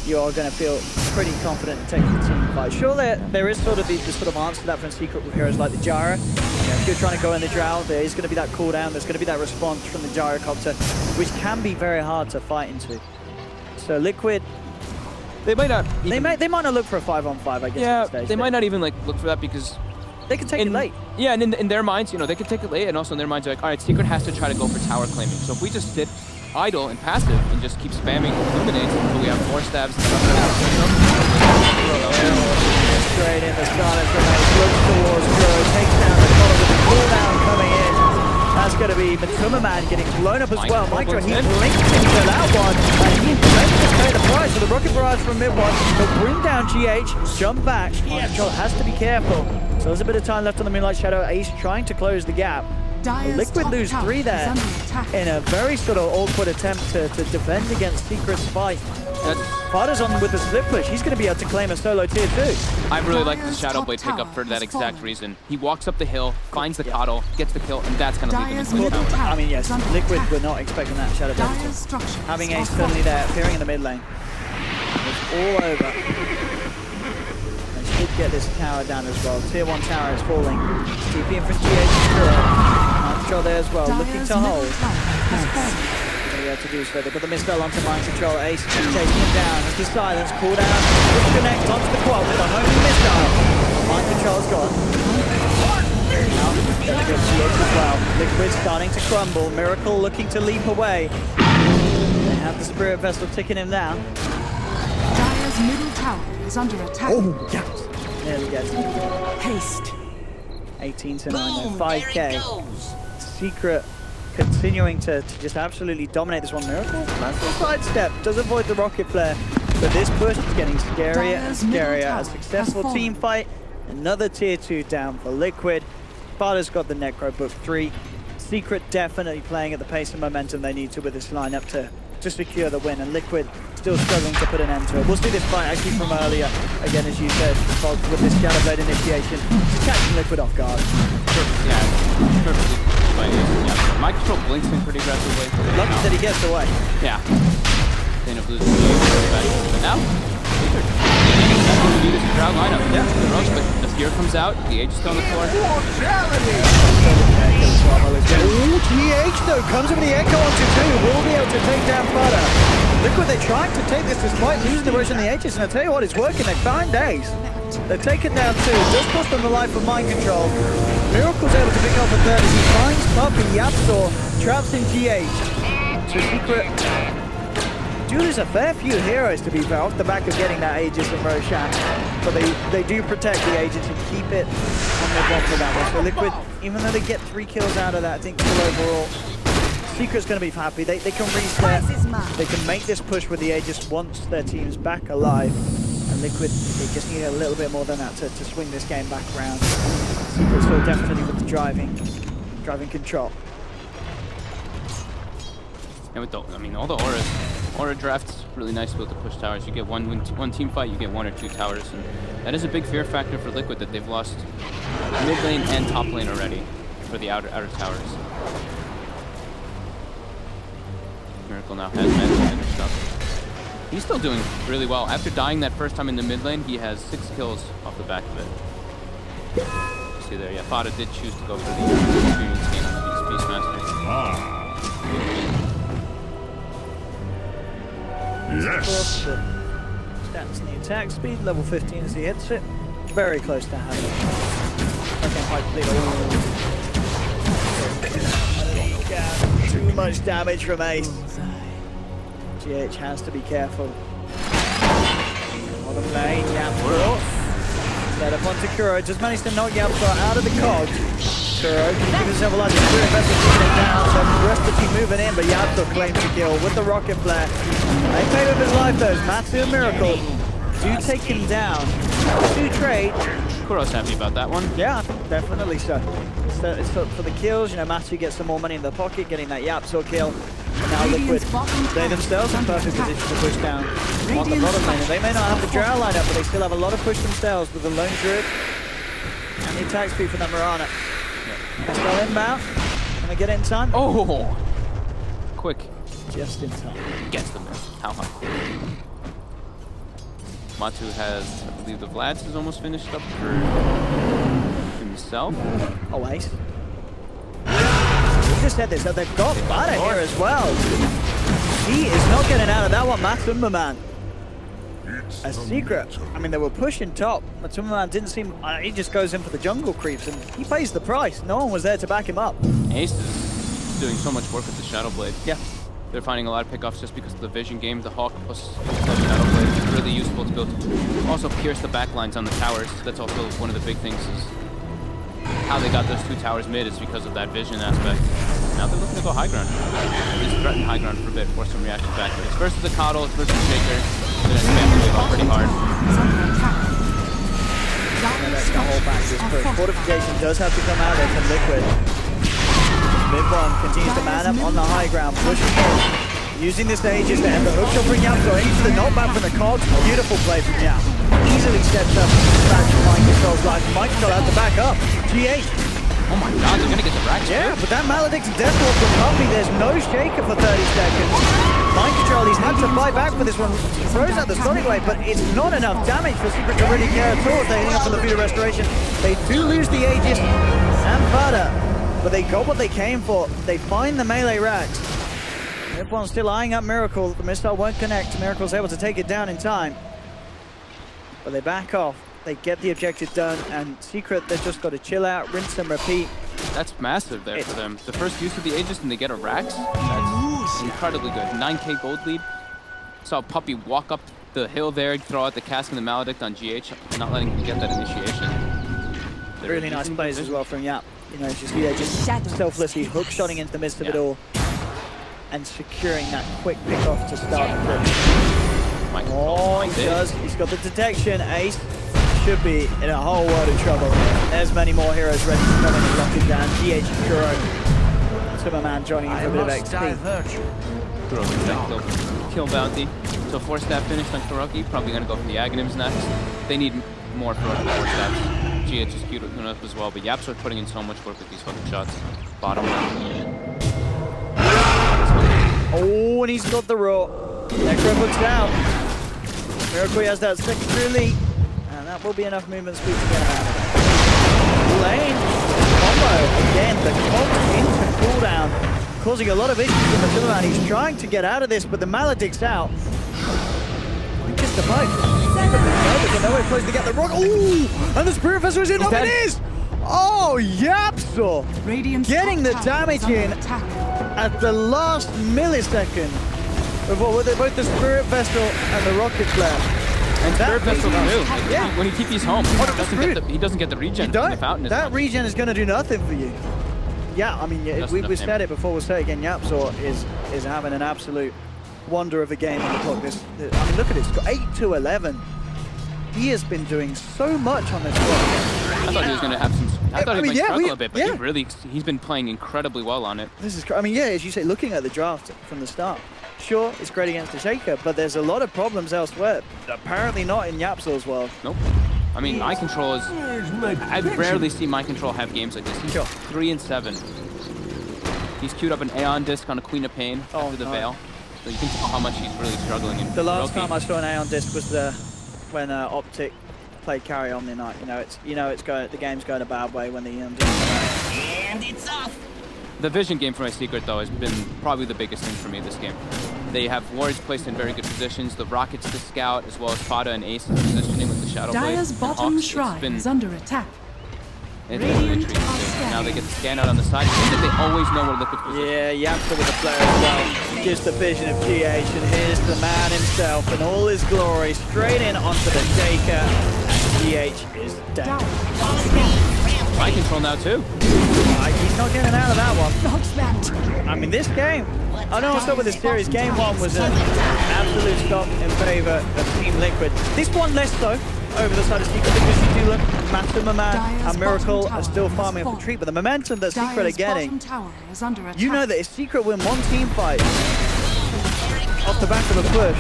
you are going to feel pretty confident in taking the team fight. Sure, there is sort of the sort of answer to that from Secret with heroes like the Gyro. You know, if you're trying to go in the Drow, there is going to be that cooldown, there's going to be that response from the Gyrocopter, which can be very hard to fight into. So Liquid, they might not. They might not look for a 5-on-5, I guess. Yeah, at this stage, they might not even like look for that because they can take it late. Yeah, and in their minds, you know, they can take it late, and also in their minds, they're like, all right, Secret has to try to go for tower claiming. So if we just sit idle and passive and just keep spamming Illuminates until we have 4 stabs and stuff. Straight in the Scarlet Grenade, looks towards Kuro, takes down the collar with the cooldown coming in. That's going to be Matuma-Man getting blown up as well. Micro, he blinked into that one, and he ready to pay the price for the Rocket Barrage from mid-one. He'll bring down GH, jump back. Control has to be careful. So there's a bit of time left on the Moonlight Shadow. Ace trying to close the gap. Liquid lose 3 there in a very sort of awkward attempt to defend against Secret's fight. Fada's on with the split push. He's going to be able to claim a solo tier 2. I really like the Shadow Blade pickup for that exact reason. He walks up the hill, finds the Coddle, gets the kill, and that's going to leave him in split tower. I mean, yes, Liquid were not expecting that Shadow Blade. Having Ace suddenly there, appearing in the mid lane. It's all over. They should get this tower down as well. Tier 1 tower is falling. TP in from GH. Control there as well, looking to hold. To do so. They've got the misspell onto mind control. Ace chasing him down. As the silence cool down. Disconnect onto the quad with a homing missile. Mind control's gone. Now gonna go GH as well. Liquid starting to crumble. Miracle looking to leap away. They have the Spirit Vessel ticking him down. Dire's middle tower is under attack. Oh, yes. Nearly gets him. Haste. 18 to 9, 5k. Secret continuing to just absolutely dominate this one. Miracle, nice little sidestep, does avoid the rocket flare, but this push is getting scarier and scarier. A successful team fight, another tier 2 down for Liquid. Fada's got the Necro book 3. Secret definitely playing at the pace and momentum they need to with this lineup to secure the win, and Liquid still struggling to put an end to it. We'll see this fight actually from earlier, again as you said, with this Shadow Blade initiation, just catching Liquid off guard. Yeah, perfectly. Yeah. My control blinks in pretty aggressively. Lucky that he gets away. Yeah. They end up losing the game. But now, do this crowd lineup. Yeah. The rush, but the fear comes out. The Age is still on the floor. Oh, GH though comes with the Echo onto 2. Will be able to take down Fada. Liquid, they're trying to take this despite losing the rush on the Aegis, and I tell you what, it's working. They find Ace. They're taking down 2. Just cost them the life of mind control. Miracle's able to pick up a 3rd as he finds Puppy, Yapsor, traps in GH. So Secret do lose a fair few heroes, to be fair, off the back of getting that Aegis and Roshan. But they do protect the Aegis and keep it on the bomb for that one. So Liquid, even though they get 3 kills out of that, I think kill overall, Secret's going to be happy. They can reset. They can make this push with the Aegis once their team's back alive. And Liquid, they just need a little bit more than that to swing this game back around. Secret still definitely with the driving control. And with the, I mean, all the aura drafts really nice with the push towers. You get one team fight, you get 1 or 2 towers, and that is a big fear factor for Liquid that they've lost mid lane and top lane already for the outer towers. Miracle now has finished up. He's still doing really well. After dying that first time in the mid lane, he has 6 kills off the back of it. You see there, yeah, Fada did choose to go for the experience gain on the Beastmaster. Yes. Stats in the attack speed, level 15 as he hits it. Very close to having it. Okay, quite clear. Too much damage from Ace. GH has to be careful. Bottom lane, Yapsor. Set up onto Kuro. Just managed to knock Yapsor out of the cogs. Kuro can give himself a large Spirit Vessel taking it down, so the rest of the team moving in, but Yapsor claims the kill with the rocket flare. They paid with his life though, Matsu and Miracle do take him down. 2 trade. Kuro's happy about that one. Yeah, definitely so. It's for the kills, you know, Matsu gets some more money in the pocket, getting that Yapsor kill. And now Liquid, they themselves in perfect position to push down on the bottom lane. They may not have the Drow lineup, but they still have a lot of push themselves with the Lone Druid and the attack speed for the Mirana. Still inbound. Can they get it in time? Oh! Quick. Just in time. Gets the miss. How high? Matu has, I believe, the Vlads is almost finished up for himself. Oh, Ace. We just said this, that they've got Fada here as well. He is not getting out of that one, Matumbaman. A Secret. I mean, they were pushing top. Matumbaman didn't seem... he just goes in for the jungle creeps, and he pays the price. No one was there to back him up. Ace is doing so much work with the Shadow Blade. Yeah. They're finding a lot of pickoffs just because of the vision game. The Hawk plus the Shadow Blade is really useful to build. Also pierce the backlines on the towers. That's also one of the big things is how they got those 2 towers mid is because of that vision aspect. Now they're looking to go high ground. At least threaten high ground for a bit, force some reaction factors. Versus the Coddle, versus the Shaker. They're going to spam the wave off pretty hard. That's going to hold back this push. Fortification does have to come out there from Liquid. Mid-1 continues to man up on the high ground, pushing forward. Using this Aegis to end the hook shot from Yap, going into the knockback from the cogs. Beautiful play from Yap. Easily steps up back to Mind Control's life. Mind Control has to back up. G8. Oh my god, they're gonna get the racks. Yeah, but that Maledict's death wall from Puppey, there's no shaker for 30 seconds. Mind Control, he's had to fight back for this one. He throws out the Sonic Wave, but it's not enough damage for Secret to really care at all. They're hitting up for the Vita Restoration. They do lose the Aegis and Vada, but they got what they came for. They find the melee racks. Everyone's still eyeing up Miracle. The missile won't connect. Miracle's able to take it down in time. But they back off. They get the objective done, and Secret, they've just got to chill out, rinse and repeat. That's massive there for them. The first use of the Aegis and they get a Rax. That's incredibly good. 9k gold lead. Saw Puppey walk up the hill there, throw out the cask and the Maledict on GH, not letting him get that initiation. Really nice plays as well from Yap. You know, just selflessly hook-shotting into the midst of it all and securing that quick pick-off to start the push. Oh, he does. He's got the detection. Ace should be in a whole world of trouble. There's many more heroes ready to come in and lock it down. GH and Kuro. Timmerman joining in for a bit of XP. Kill bounty. So 4-stab finished on Kuroki. Probably going to go for the Aghanims next. They need more for 4-stabs. GH is cute enough as well, but Yap's are putting in so much work with these fucking shots. Bottom one. Oh, and he's got the raw. Necro looks down. Miracle has that second lead. And that will be enough movement speed to get him out of it. Lane combo again. The combo into cooldown, causing a lot of issues for the Timmerman. He's trying to get out of this, but the Maledict's out. Just a bite. But nowhere close to get the rock. Ooh! And the Spirit Vessel is in. It is! Oh, Yapsor! Getting the damage in at the last millisecond of both the Spirit Vessel and the Rocket Flare. And Spirit Vessel too. Yeah. When he TP's home, he doesn't get the regen from the fountain. That regen is going to do nothing for you. Yeah, I mean, we said it before, we'll say it again. Yapsor is having an absolute wonder of a game on the clock. I mean, look at it. It's got 8-11. He has been doing so much on this clock. I thought he was going to have some. I thought he might struggle a bit, but he's been playing incredibly well on it. This is, I mean, yeah, as you say, looking at the draft from the start, sure, it's great against the Shaker, but there's a lot of problems elsewhere. Apparently not in Yapsor's world. Nope. I mean, Mind Control is. I rarely see Mind Control have games like this. He's 3-7. He's queued up an Aeon Disc on a Queen of Pain after the Veil. So you can see how much he's really struggling. In the last time I saw an Aeon Disc was when Optic played Carry on the night. The game's going a bad way when the Aeon Disc. And it's off. The vision game for my Secret, though, has been probably the biggest thing for me this game. They have wards placed in very good positions. The rockets to scout, as well as Fada and Ace's positioning with the Shadow Blade. Dire's bottom shrine is under attack. It's really intriguing. Now they get the scan out on the side. I think that they always know where Liquid's position. Yeah, Yapster with the flare as well. Gives the vision of GH, and here's the man himself in all his glory, straight in onto the Shaker. And GH is down. Mind Control now too. He's not getting out of that one. I mean, this game, I know I'll start with this series. Game 1 was an absolute stop in favor of Team Liquid. This one less so over the side of Secret, because you do look, Masterman and Miracle are still farming up the treat, but the momentum that Secret are getting, you know that if Secret win one team fight off the back of a push,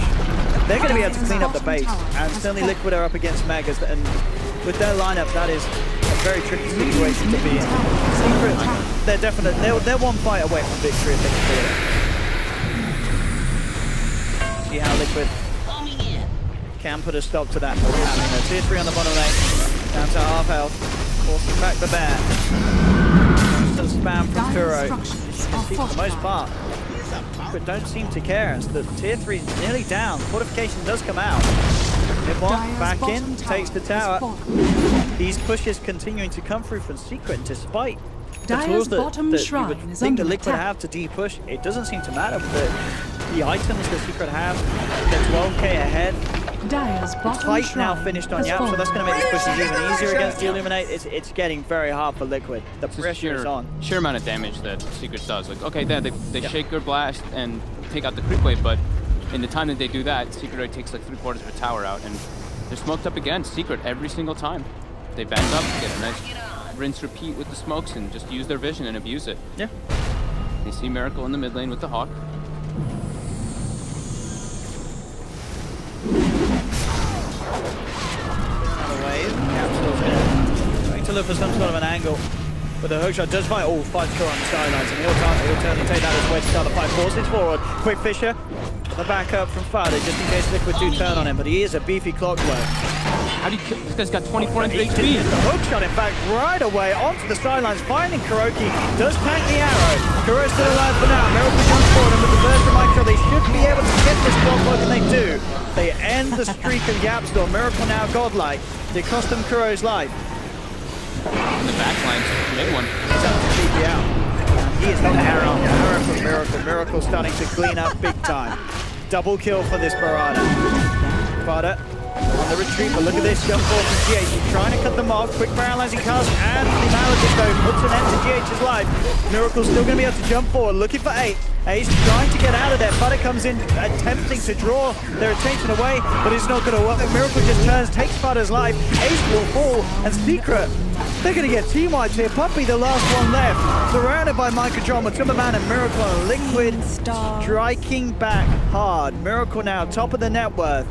they're going to be able to clean up the base, and certainly Liquid are up against Megas, and with their lineup, that is a very tricky situation to be in. Secret, they're one fight away from victory if they can do it. See how Liquid can put a stop to that. Tier 3 on the bottom lane, down to half health, forcing back the bear. Some spam from Kuro. For the most part, but don't seem to care as the Tier 3 is nearly down. Fortification does come out. Nippon back in, takes the tower. These pushes continuing to come through from Secret, despite the tools that you would think the Liquid have to de-push. It doesn't seem to matter, but the items that Secret have, they're 12k ahead. The fight now finished on Yap, so that's going to make these pushes even easier against the Illuminate. It's getting very hard for Liquid. The pressure is on. Sheer amount of damage that Secret does. Like, okay, they shake their blast and take out the creep wave, but in the time that they do that, Secret already takes like 3/4 of a tower out, and they're smoked up again. Secret every single time. They back up, get a nice rinse repeat with the smokes, and just use their vision and abuse it. Yeah. They see Miracle in the mid lane with the Hawk. to look for some sort of an angle. But the hook shot does find, oh, finds Kuro on the sidelines, and he'll turn and take that as a way to start the fight. Forces forward. Quick Fisher. The backup from Fada, just in case Liquid do turn on him, but he is a beefy clockwork. How do you kill? This guy's got 24 and 3 The speed. hook shot, in fact, right away onto the sidelines, finding Kuroki. Does tank the arrow. Kuro's still alive for now. Miracle jumps forward, and with the burst of Micro, they should be able to get this clockwork, and they do. They end the streak of Yapstor. Miracle now godlike. They cost them Kuro's life. In the back line, mid one. He's up to TP out. And he is not arrow. Arrow from Miracle. Miracle starting to clean up big time. Double kill for this Barada. Fada on the retreat, but look at this jump forward from GH. He's trying to cut them off. Quick paralyzing cast, and the Maledict though puts an end to GH's life. Miracle's still going to be able to jump forward, looking for Ace. Ace trying to get out of there. Fada comes in, attempting to draw their attention away, but it's not going to work. Miracle just turns, takes Fada's life. Ace will fall, and Secret, they're going to get team wipes here. Puppey, the last one left, surrounded by Microdrome, Tumberman and Miracle, and Liquid striking back hard. Miracle now top of the net worth.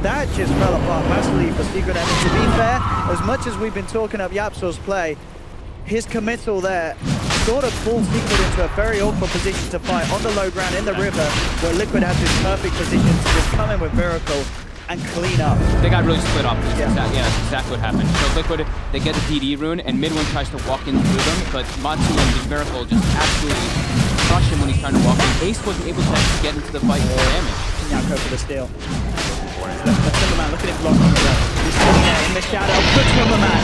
That just fell apart massively for Secret. And to be fair, as much as we've been talking up Yapsor's play, his committal there sort of pulls Secret into a very awkward position to fight on the low ground in the river, where Liquid has this perfect position to just come in with Miracle and clean up. They got really split up. Yeah, that's exactly what happened. So Liquid, they get the DD rune, and mid one tries to walk in through them, but Matsu and Big Miracle just absolutely crush him when he's trying to walk in. Ace wasn't able to get into the fight for damage. Now go for the steal. Tumberman, look at him block on the left. He's sitting there in the shadow. Good Tumberman.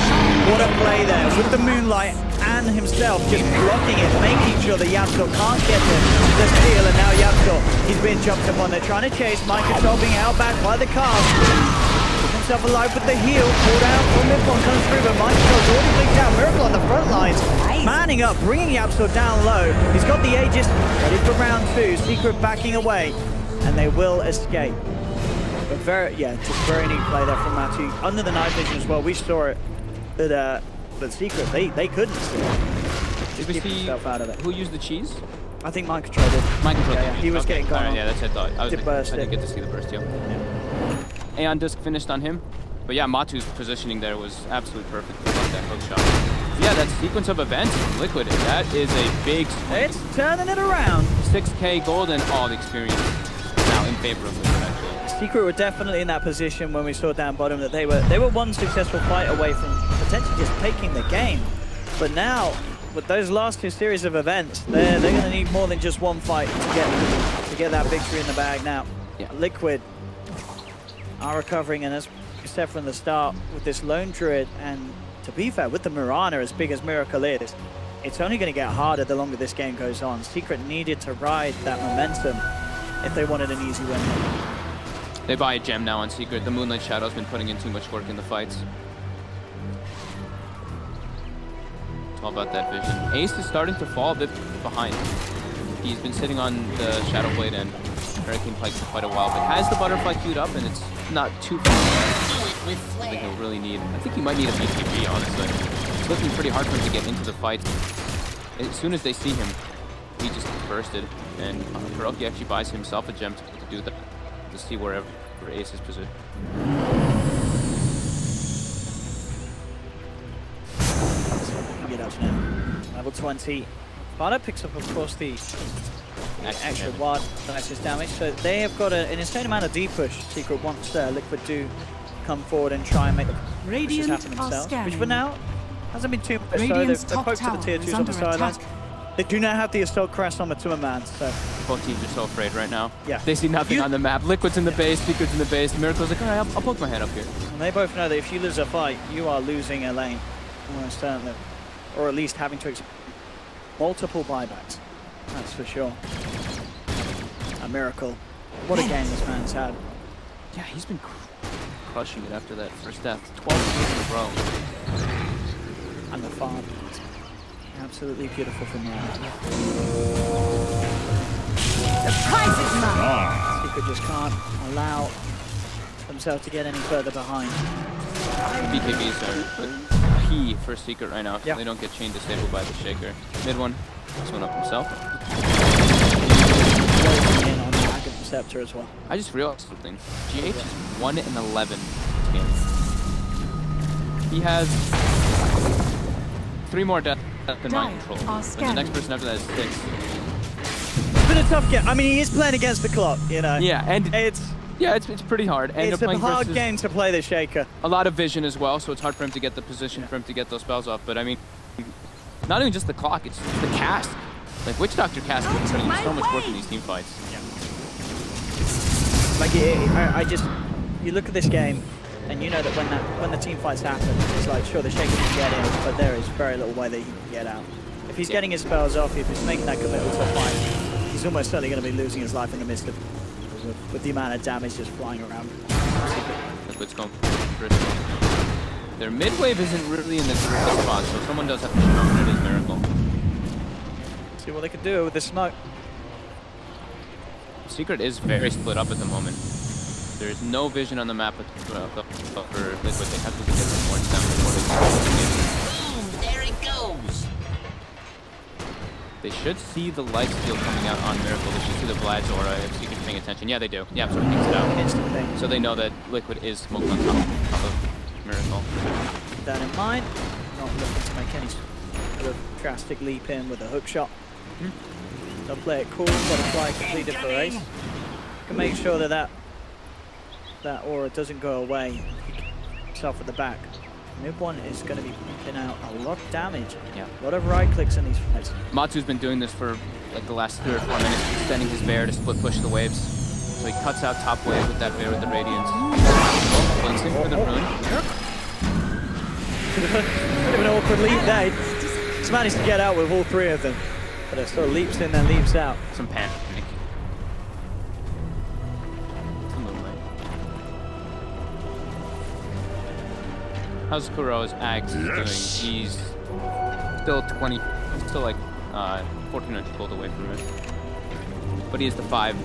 What a play there with the Moonlight and himself just blocking it, making sure that Yapstor can't get the steal. And now Yapstor, he's been jumped upon. They're trying to chase. Microdrome being held back by the cast. Keep himself alive with the heal. Pulled out from mid-one, comes through, but Microdrome's already blinked out. Miracle on the front lines. Manning up, bringing Yapstor down low. He's got the Aegis ready for round 2. Secret backing away, and they will escape. But just very neat play there from Matthew. Under the night vision as well, we saw it. But Secret, they couldn't steal. Just keep himself out of it. Who used the cheese? I think Microdrome did. Microdrome He was getting gone. Right, yeah, that's what I thought. I didn't get to see the burst, yeah. Aeon Disc finished on him. But yeah, Matu's positioning there was absolutely perfect. I love that hook shot. Yeah, that sequence of events from Liquid, that is a big swing. It's turning it around. 6k gold and all the experience now in favor of Liquid, actually. Secret were definitely in that position when we saw down bottom that they were one successful fight away from potentially just taking the game. But now, with those last 2 series of events, they're going to need more than just one fight to get that victory in the bag now. Yeah. Liquid are recovering, and as we said from the start, with this Lone Druid, and to be fair, with the Mirana as big as Miracle is, it's only going to get harder the longer this game goes on. Secret needed to ride that momentum if they wanted an easy win. They buy a gem now on Secret. The Moonlight Shadow's been putting in too much work in the fights. It's all about that vision. Ace is starting to fall a bit behind. He's been sitting on the Shadow Blade and Hurricane Pike for quite a while, but has the Butterfly queued up, and it's not too far away. I think he'll really need... I think he might need a BKB, honestly. It's looking pretty hard for him to get into the fight. As soon as they see him, he just bursted, and Kuroki actually buys himself a gem to do that, to see where Ace is positioned. Get up now. Level 20. Fada picks up, of course, the extra ward versus damage. So they have got an insane amount of deep push. Secret wants Liquid do come forward and try and make the pushes happen themselves. Which for now hasn't been too much. So they've poked to the tier 2s on the sidelines. They do not have the Assault Crest on the Tumberman, so... Both teams are so afraid right now. Yeah. They see nothing on the map. Liquid's in the base, Secret's in the base. Miracle's like, alright, I'll poke my head up here. And they both know that if you lose a fight, you are losing a lane. Almost certainly. Or at least having to multiple buybacks. That's for sure. A Miracle. What a game this man's had. Yeah, he's been crushing it after that first death. 12 games in a row. And the farm. Absolutely beautiful from there. The prize is mine. Secret just can't allow themselves to get any further behind. BKBs are key for Secret right now. Yeah. They don't get chain disabled by the Shaker. Mid one, this one up himself. In on the Dragon Scepter as well. I just realized something. GH is 1-11 games. He has 3 more deaths than mind control. But the next person after that is 6. It's been a tough game. I mean, he is playing against the clock, you know. Yeah, and it's pretty hard. And it's a hard game to play the Shaker. A lot of vision as well, so it's hard for him to get the position, for him to get those spells off. But I mean, not even just the clock, it's the cast. Like, Witch Doctor cast is putting in so much work in these team fights. Like, you look at this game, and you know that when the team fights happen, it's like, sure, the Shaker can get in, but there is very little way that he can get out. If he's getting his spells off, if he's making that commitment to a fight, he's almost certainly going to be losing his life in the midst of with the amount of damage just flying around. Liquid's going first. Their mid wave isn't really in the correct spot, so someone does have to smoke, and it is Miracle. See what they can do with the smoke. Secret is very split up at the moment. There is no vision on the map for Liquid. They have to get some points down before they can. There it goes. They should see the light steal coming out on Miracle. They should see the Vlad's aura if Secret's paying attention. Yeah, they do. Yeah, sort of picks it out. Instantly. So they know that Liquid is smoked on top of Miracle. Keep that in mind. Not looking to make any sort of drastic leap in with a hook shot. They'll play it cool, butterfly completed for Ace. Can make sure that aura doesn't go away. Himself at the back. Mid one is going to be pumping out a lot of damage. Yeah. A lot of right clicks in these fights. Matsu's been doing this for like the last 3 or 4 minutes, extending his bear to split push the waves. So he cuts out top wave with that bear with the radiance. Blitzing for the rune. Bit of an awkward leap there. He's managed to get out with all 3 of them. But it sort of leaps in and leaps out. Some panic. How's Kuro's Ags doing? He's still still like 1,400 gold away from it. But he is the 5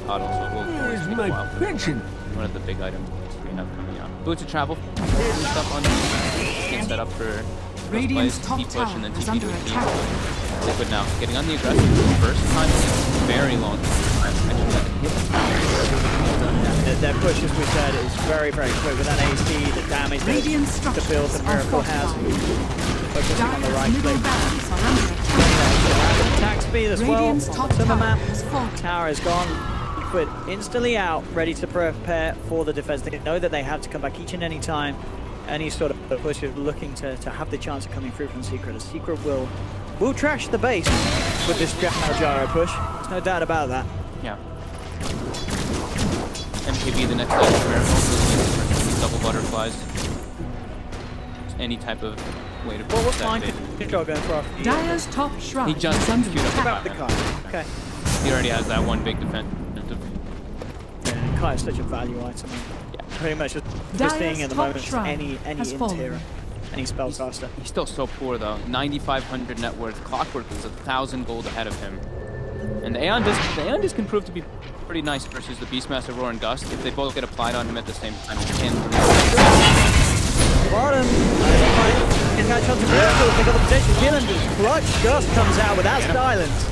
auto, so we'll take a while for one of the big items we have coming out. Boots of travel. Stuff on get set up for Radiant's top push tower and then is TP under to a attack. Liquid now getting on the aggressive for the first time in a very long time. Their push, as we said, is very, very quick with that AC, the damage, the build that Miracle has. Focusing on the right click. Attack speed as well. Summer map. Tower is gone. Liquid instantly out, ready to prepare for the defense. They know that they have to come back each and any time. Any sort of push is looking to have the chance of coming through from Secret. A Secret will trash the base with this Gyro push. There's no doubt about that. Yeah. MKB the next item for Miracle. Double butterflies. Any type of way to push that bait. Control going for after Dire's top shrine. He just queued up the card. Okay. He already has that one big defense. Yeah, Kai is such a value item. Yeah. Pretty much just seeing at the moment any interior, any spellcaster. He's still so poor though. 9,500 net worth. Clockwork is 1,000 gold ahead of him. And the Aeon Disc can prove to be pretty nice versus the Beastmaster Roar and Gust if they both get applied on him at the same time. Bottom. Can catch on to Miracle. They got the potential kill and Clutch Gust comes out with that silence.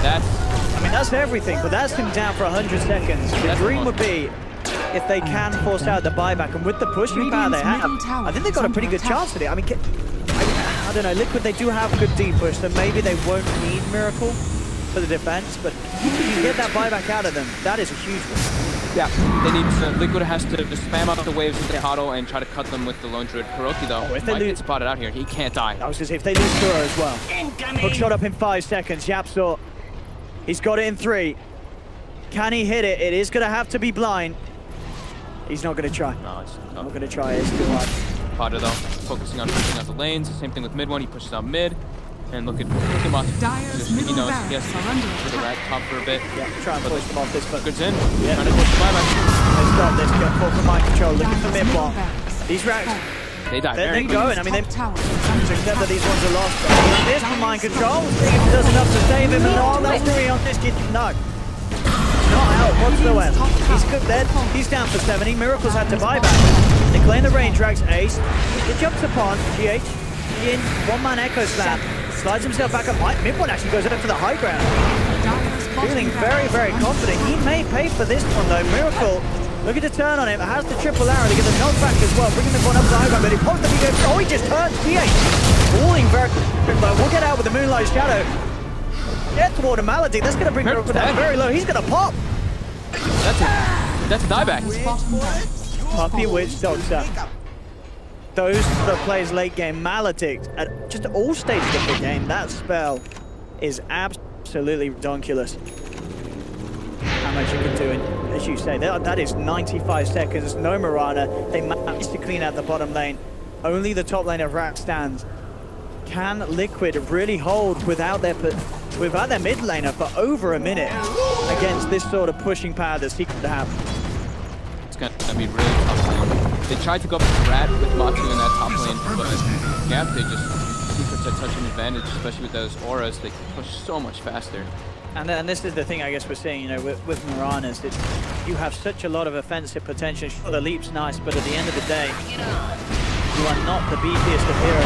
I mean, that's everything, but that's him down for 100 seconds. The dream would be if they can force out the buyback, and with the pushing power they have, I think they've got a pretty good chance at it. I mean, I don't know, Liquid, they do have good deep push, so maybe they won't need Miracle for the defense, but if you get that buyback out of them, that is a huge one. Yeah, they need to, Liquid has to just spam up the waves with their Huddle and try to cut them with the Lone Druid. Kuroki though, if they might get spotted out here. He can't die. I was going to say, if they lose Kuro as well. Hook shot up in 5 seconds, Yapsor. He's got it in 3. Can he hit it? It is going to have to be blind. He's not going to try. No, it's not going to try. It's too hard. Potter though, focusing on pushing out the lanes. Same thing with mid one. He pushes out mid. And look at him off. He knows he has to put the rat top for a bit. Yeah, try and push them off this foot. Good's in. Yeah. Trying to push the buyback. Let's stop this. Get full for mind control. Looking for mid block. These racks. They die. They're going. I mean, they except that these ones are lost. There's for mind control. See if it does enough to save him. And all that's 3 on this kid. No. Not out whatsoever. He's good then. He's down for 70. Miracle's had to buy back. They claim the range drags. Ace. He jumps upon GH. In one-man Echo Slam. Slides himself back up. Mid one actually goes up for the high ground. Feeling very, very confident. He may pay for this one though. Miracle Looking to turn on him, has the triple arrow to get the knockback as well, bringing the one up to high ground, but he pops the big oh, he just turns, D8, falling very quick, but we'll get out with the Moonlight Shadow. Get toward a Malady, that's going to bring Miracle down very low, he's going to pop. That's dieback. Puppey Witch Doctor. Those that plays late game Maledict at just all stages of the game, that spell is absolutely ridiculous. How much you can do, and as you say, that is 95 seconds, no Mirana. They managed to clean out the bottom lane. Only the top lane of Rat stands. Can Liquid really hold without their mid laner for over a minute against this sort of pushing power that Secret have? It's going to be really tough. They tried to go up to Rat with Matsu in that top lane, but yeah, they just Secret's at such an advantage, especially with those auras. They can push so much faster. And this is the thing I guess we're seeing, you know, with Miranas, that you have such a lot of offensive potential. Sure, the leap's nice, but at the end of the day, you are not the beefiest of heroes.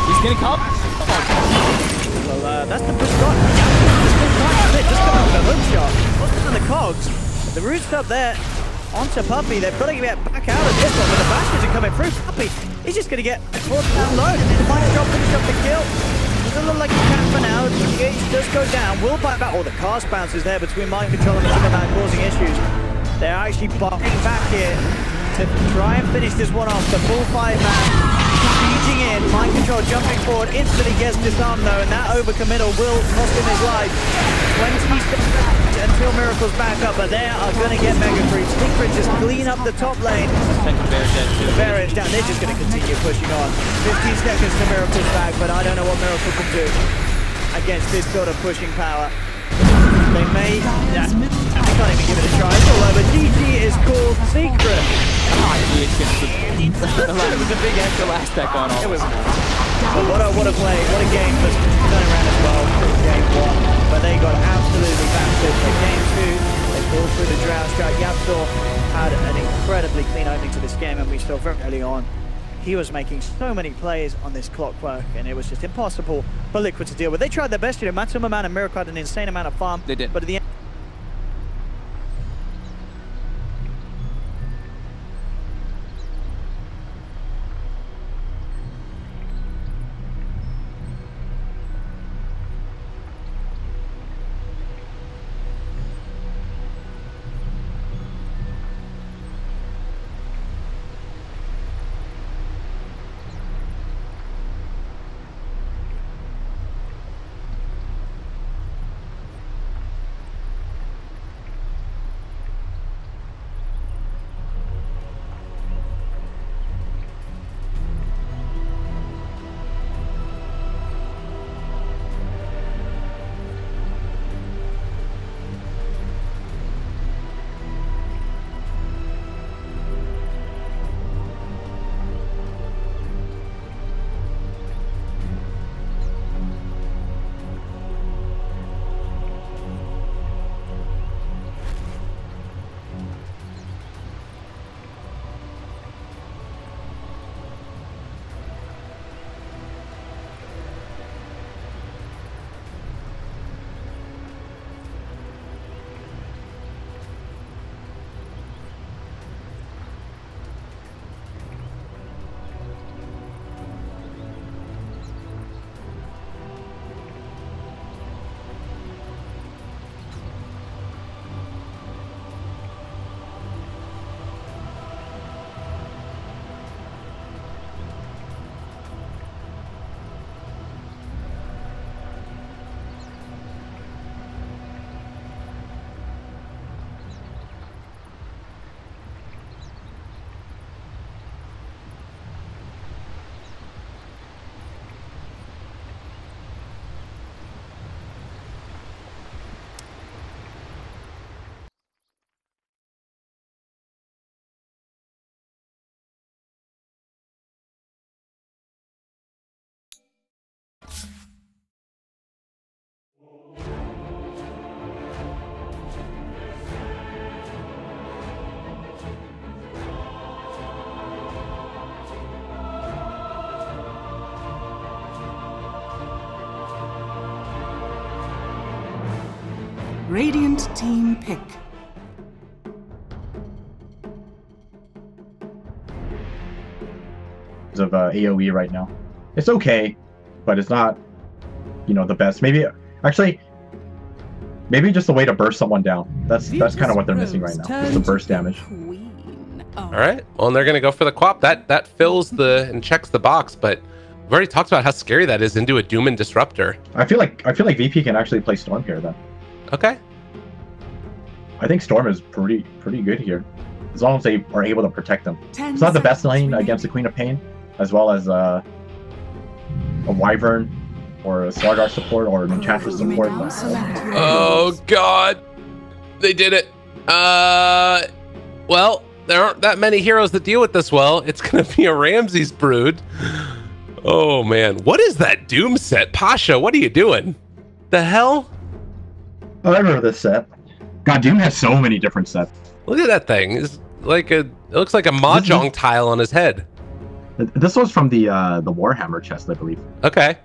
He's getting caught. Well, that's the push shot. Just coming with a hook shot. What's on the cogs? The root's up there onto Puppey. They've got to get back out of this one, but the bastards are coming through. Puppey, he's just going to get forced down low. The might drop, finish up the kill. Doesn't look like he can for now. The gauge does go down. Will bite back. Oh, the cast bounces there between Mind Control and Timberman causing issues. They're actually biting back here to try and finish this one off. The full 5-man sieging in. Mind Control jumping forward. Instantly gets disarmed though, and that overcommittal will cost him his life. 20 seconds until Miracle's back up, but they are going to get Mega Creeps. Secret just clean up the top lane. Bear Edge down. They're just going to continue pushing on. 15 seconds to Miracle's back, but I don't know what Miracle can do against this sort of pushing power. They may... I can't even give it a try. It's all over. GG is called Secret. It was a big extra last deck on all. It was. But what a play, what a game for turning around as well from game 1. But they got absolutely battered in game 2. They pulled through the drought strike. Yapsor had an incredibly clean opening to this game, and we saw very early on he was making so many plays on this clockwork, and it was just impossible for Liquid to deal with. They tried their best, you know, maximum amount of Miracle had an insane amount of farm. They did. But at the end, Radiant team pick. of AoE right now. It's okay, but it's not, you know, the best. Maybe just a way to burst someone down. That's kind of what they're missing right now. Just the burst damage. All right. Well, and they're gonna go for the Quap. That fills and checks the box, but we've already talked about how scary that is into a Doom and Disruptor. I feel like VP can actually play Storm here then. Okay. I think Storm is pretty good here, as long as they are able to protect them. It's not the best lane against the Queen of Pain, as well as a Wyvern or a Slardar support or an Enchantress support. Oh God, they did it. Well, there aren't that many heroes that deal with this well. It's gonna be a Ramses brood. Oh man, what is that Doom set? Pasha, what are you doing? The hell? Oh, I remember this set. God, Doom has so many different sets. Look at that thing. It's like it looks like a mahjong tile on his head. This was from the Warhammer chest, I believe. Okay.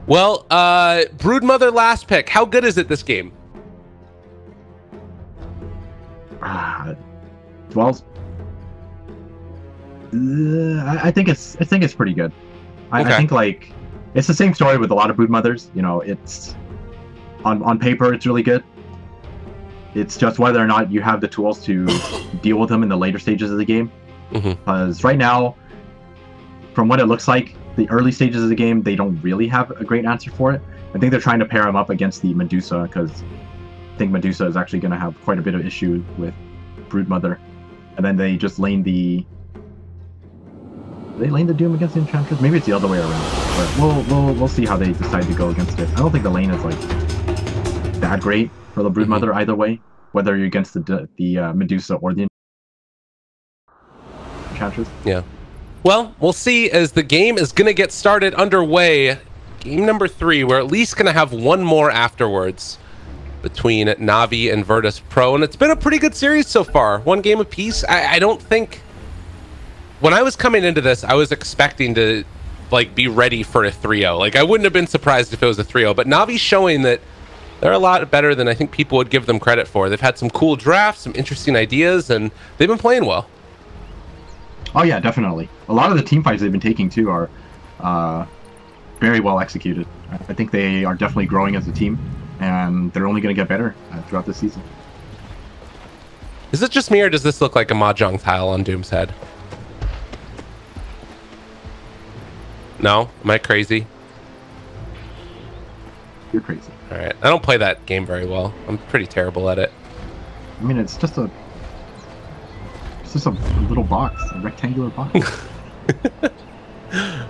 Well, Broodmother last pick. How good is it this game? Well, I think it's pretty good. I think like it's the same story with a lot of Broodmothers. You know, it's on paper it's really good. It's just whether or not you have the tools to deal with them in the later stages of the game. Because right now, from what it looks like, the early stages of the game, they don't really have a great answer for it. I think they're trying to pair him up against the Medusa, because I think Medusa is actually going to have quite a bit of issue with Broodmother. And then they just lane the... They lane the Doom against the Enchantress? Maybe it's the other way around. But we'll see how they decide to go against it. I don't think the lane is like that great for the Broodmother either way, whether you're against the Medusa or the Enchantress. Yeah. Well, we'll see as the game is going to get started underway. Game number 3. We're at least going to have one more afterwards between Na'Vi and Virtus Pro, and it's been a pretty good series so far. One game apiece. I don't think... When I was coming into this, I was expecting to like be ready for a 3-0. Like, I wouldn't have been surprised if it was a 3-0, but Na'Vi's showing that they're a lot better than I think people would give them credit for. They've had some cool drafts, some interesting ideas, and they've been playing well. Oh yeah, definitely. A lot of the team fights they've been taking too are very well executed. I think they are definitely growing as a team, and they're only going to get better throughout the season. Is it just me, or does this look like a mahjong tile on Doom's head? No? Am I crazy? You're crazy. All right. I don't play that game very well. I'm pretty terrible at it. I mean, it's just a little box, a rectangular box.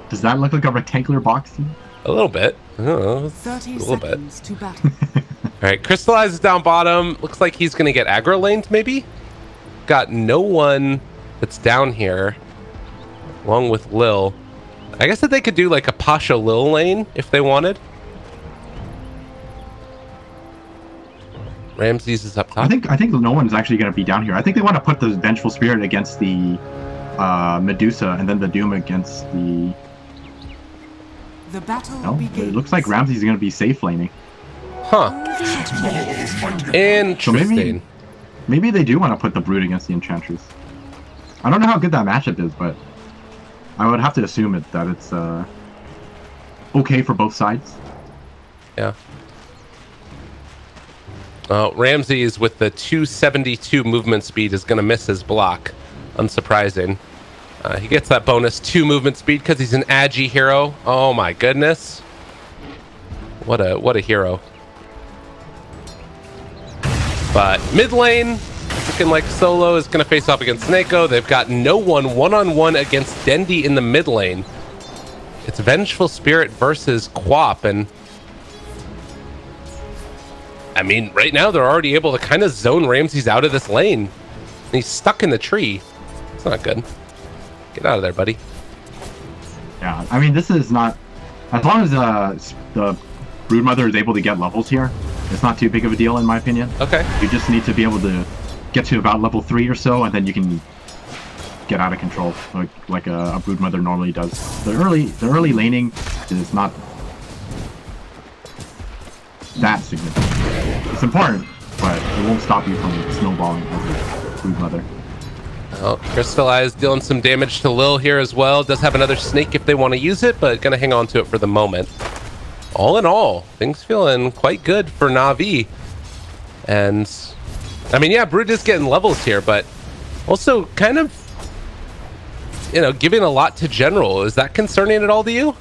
Does that look like a rectangular box to you? A little bit. I don't know. 30 a little bit. To battle. All right. Crystallize is down bottom. Looks like he's going to get aggro lanes, maybe? Got no one that's down here, along with Lil. I guess that they could do like a Pasha Lil lane if they wanted. Ramses is up top. I think no one's actually going to be down here. I think they want to put the Vengeful Spirit against the Medusa, and then the Doom against the... The battle begins. It looks like Ramses is going to be safe laning. Huh. Interesting. So maybe they do want to put the Brood against the Enchantress. I don't know how good that matchup is, but I would have to assume that it's okay for both sides. Yeah. Ramses with the 272 movement speed is going to miss his block. Unsurprising. He gets that bonus 2 movement speed because he's an Agi hero. Oh my goodness. What a hero. But mid lane, looking like Solo is going to face off against Snako. They've got no one-on-one against Dendi in the mid lane. It's Vengeful Spirit versus Quap, and I mean, right now they're already able to kind of zone Ramses out of this lane. And he's stuck in the tree. It's not good. Get out of there, buddy. Yeah, I mean, this is not... As long as the Broodmother is able to get levels here, it's not too big of a deal, in my opinion. Okay. You just need to be able to get to about level 3 or so, and then you can get out of control, like a Broodmother normally does. The early laning is not that significant. It's important, but it won't stop you from snowballing as a Broodmother. Well, Crystallize dealing some damage to Lil here as well. Does have another snake if they want to use it, but gonna hang on to it for the moment. All in all, things feeling quite good for Na'Vi. And I mean, yeah, Brood is getting levels here, but also kind of, you know, giving a lot to General. Is that concerning at all to you?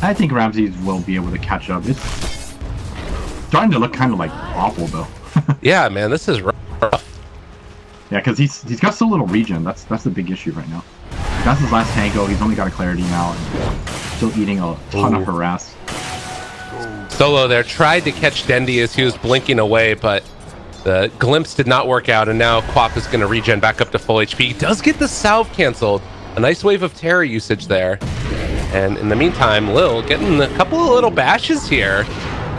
I think Ramses will be able to catch up. It's starting to look kind of like awful though. Yeah, man, this is rough. Yeah, because he's got so little regen. That's the big issue right now. That's his last tango. He's only got a clarity now, and still eating a ton of harass. Solo there tried to catch Dendi as he was blinking away, but the glimpse did not work out, and now Quap is going to regen back up to full HP. He does get the salve canceled. A nice wave of terror usage there. And in the meantime, Lil getting a couple of little bashes here.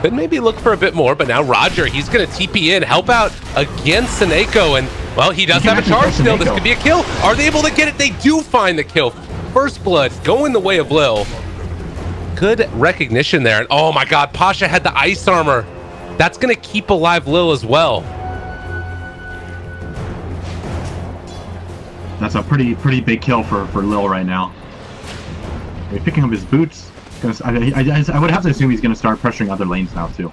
Could maybe look for a bit more, but now Roger, he's going to TP in, help out against Seneko, and, well, he does have a charge still. This could be a kill. Are they able to get it? They do find the kill. First blood going the way of Lil. Good recognition there. And oh my god, Pasha had the ice armor. That's going to keep alive Lil as well. That's a pretty big kill for Lil right now. He's picking up his boots. I would have to assume he's going to start pressuring other lanes now too.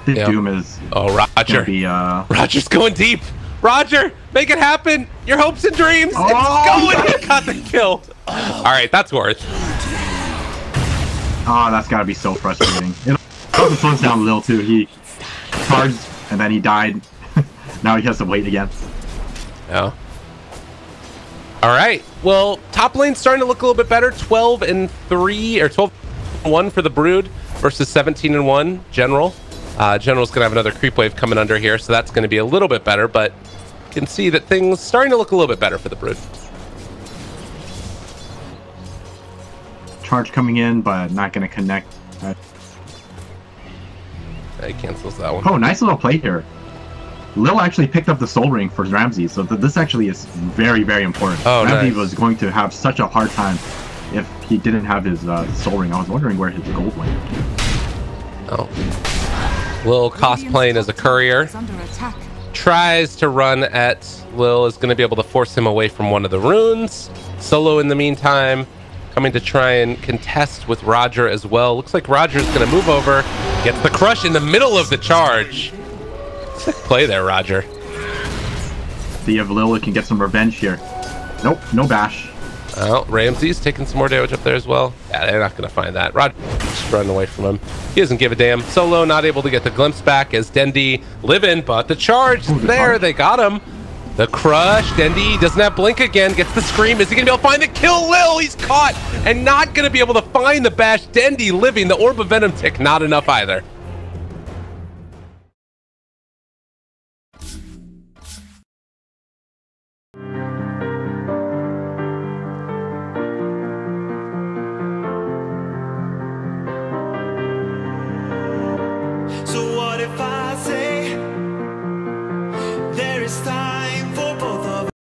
This Doom is... Oh, Roger. Be, Roger's going deep. Roger, make it happen. Your hopes and dreams. Oh, it's going. He got the kill. All right, that's worth. Oh, that's got to be so frustrating. It also slows down Lil too. He charged and then he died. Now he has to wait again. Yeah. All right. Well, top lane's starting to look a little bit better. 12-3 or 12-1 for the Brood versus 17-1 General. General's gonna have another creep wave coming under here, so that's gonna be a little bit better. But you can see that things starting to look a little bit better for the Brood. Charge coming in, but not gonna connect. He cancels that one. Oh, nice little play here. Lil actually picked up the soul ring for Ramses, so this actually is very, very important. Oh, Ramses nice. was going to have such a hard time if he didn't have his soul ring. I was wondering where his gold went. Oh. Lil cosplaying as a courier. Tries to run at Lil, is going to be able to force him away from one of the runes. Solo in the meantime coming to try and contest with Roger as well. Looks like Roger's going to move over, gets the crush in the middle of the charge. Sick play there, Roger. See if Lil can get some revenge here. Nope, no bash. Oh, Ramsey's taking some more damage up there as well. Yeah, they're not going to find that. Roger just running away from him. He doesn't give a damn. Solo not able to get the glimpse back as Dendi living, but the charge there. They got him. The crush. Dendi doesn't have blink again. Gets the scream. Is he going to be able to find the kill? Lil, he's caught and not going to be able to find the bash. Dendi living. The orb of venom tick, not enough either.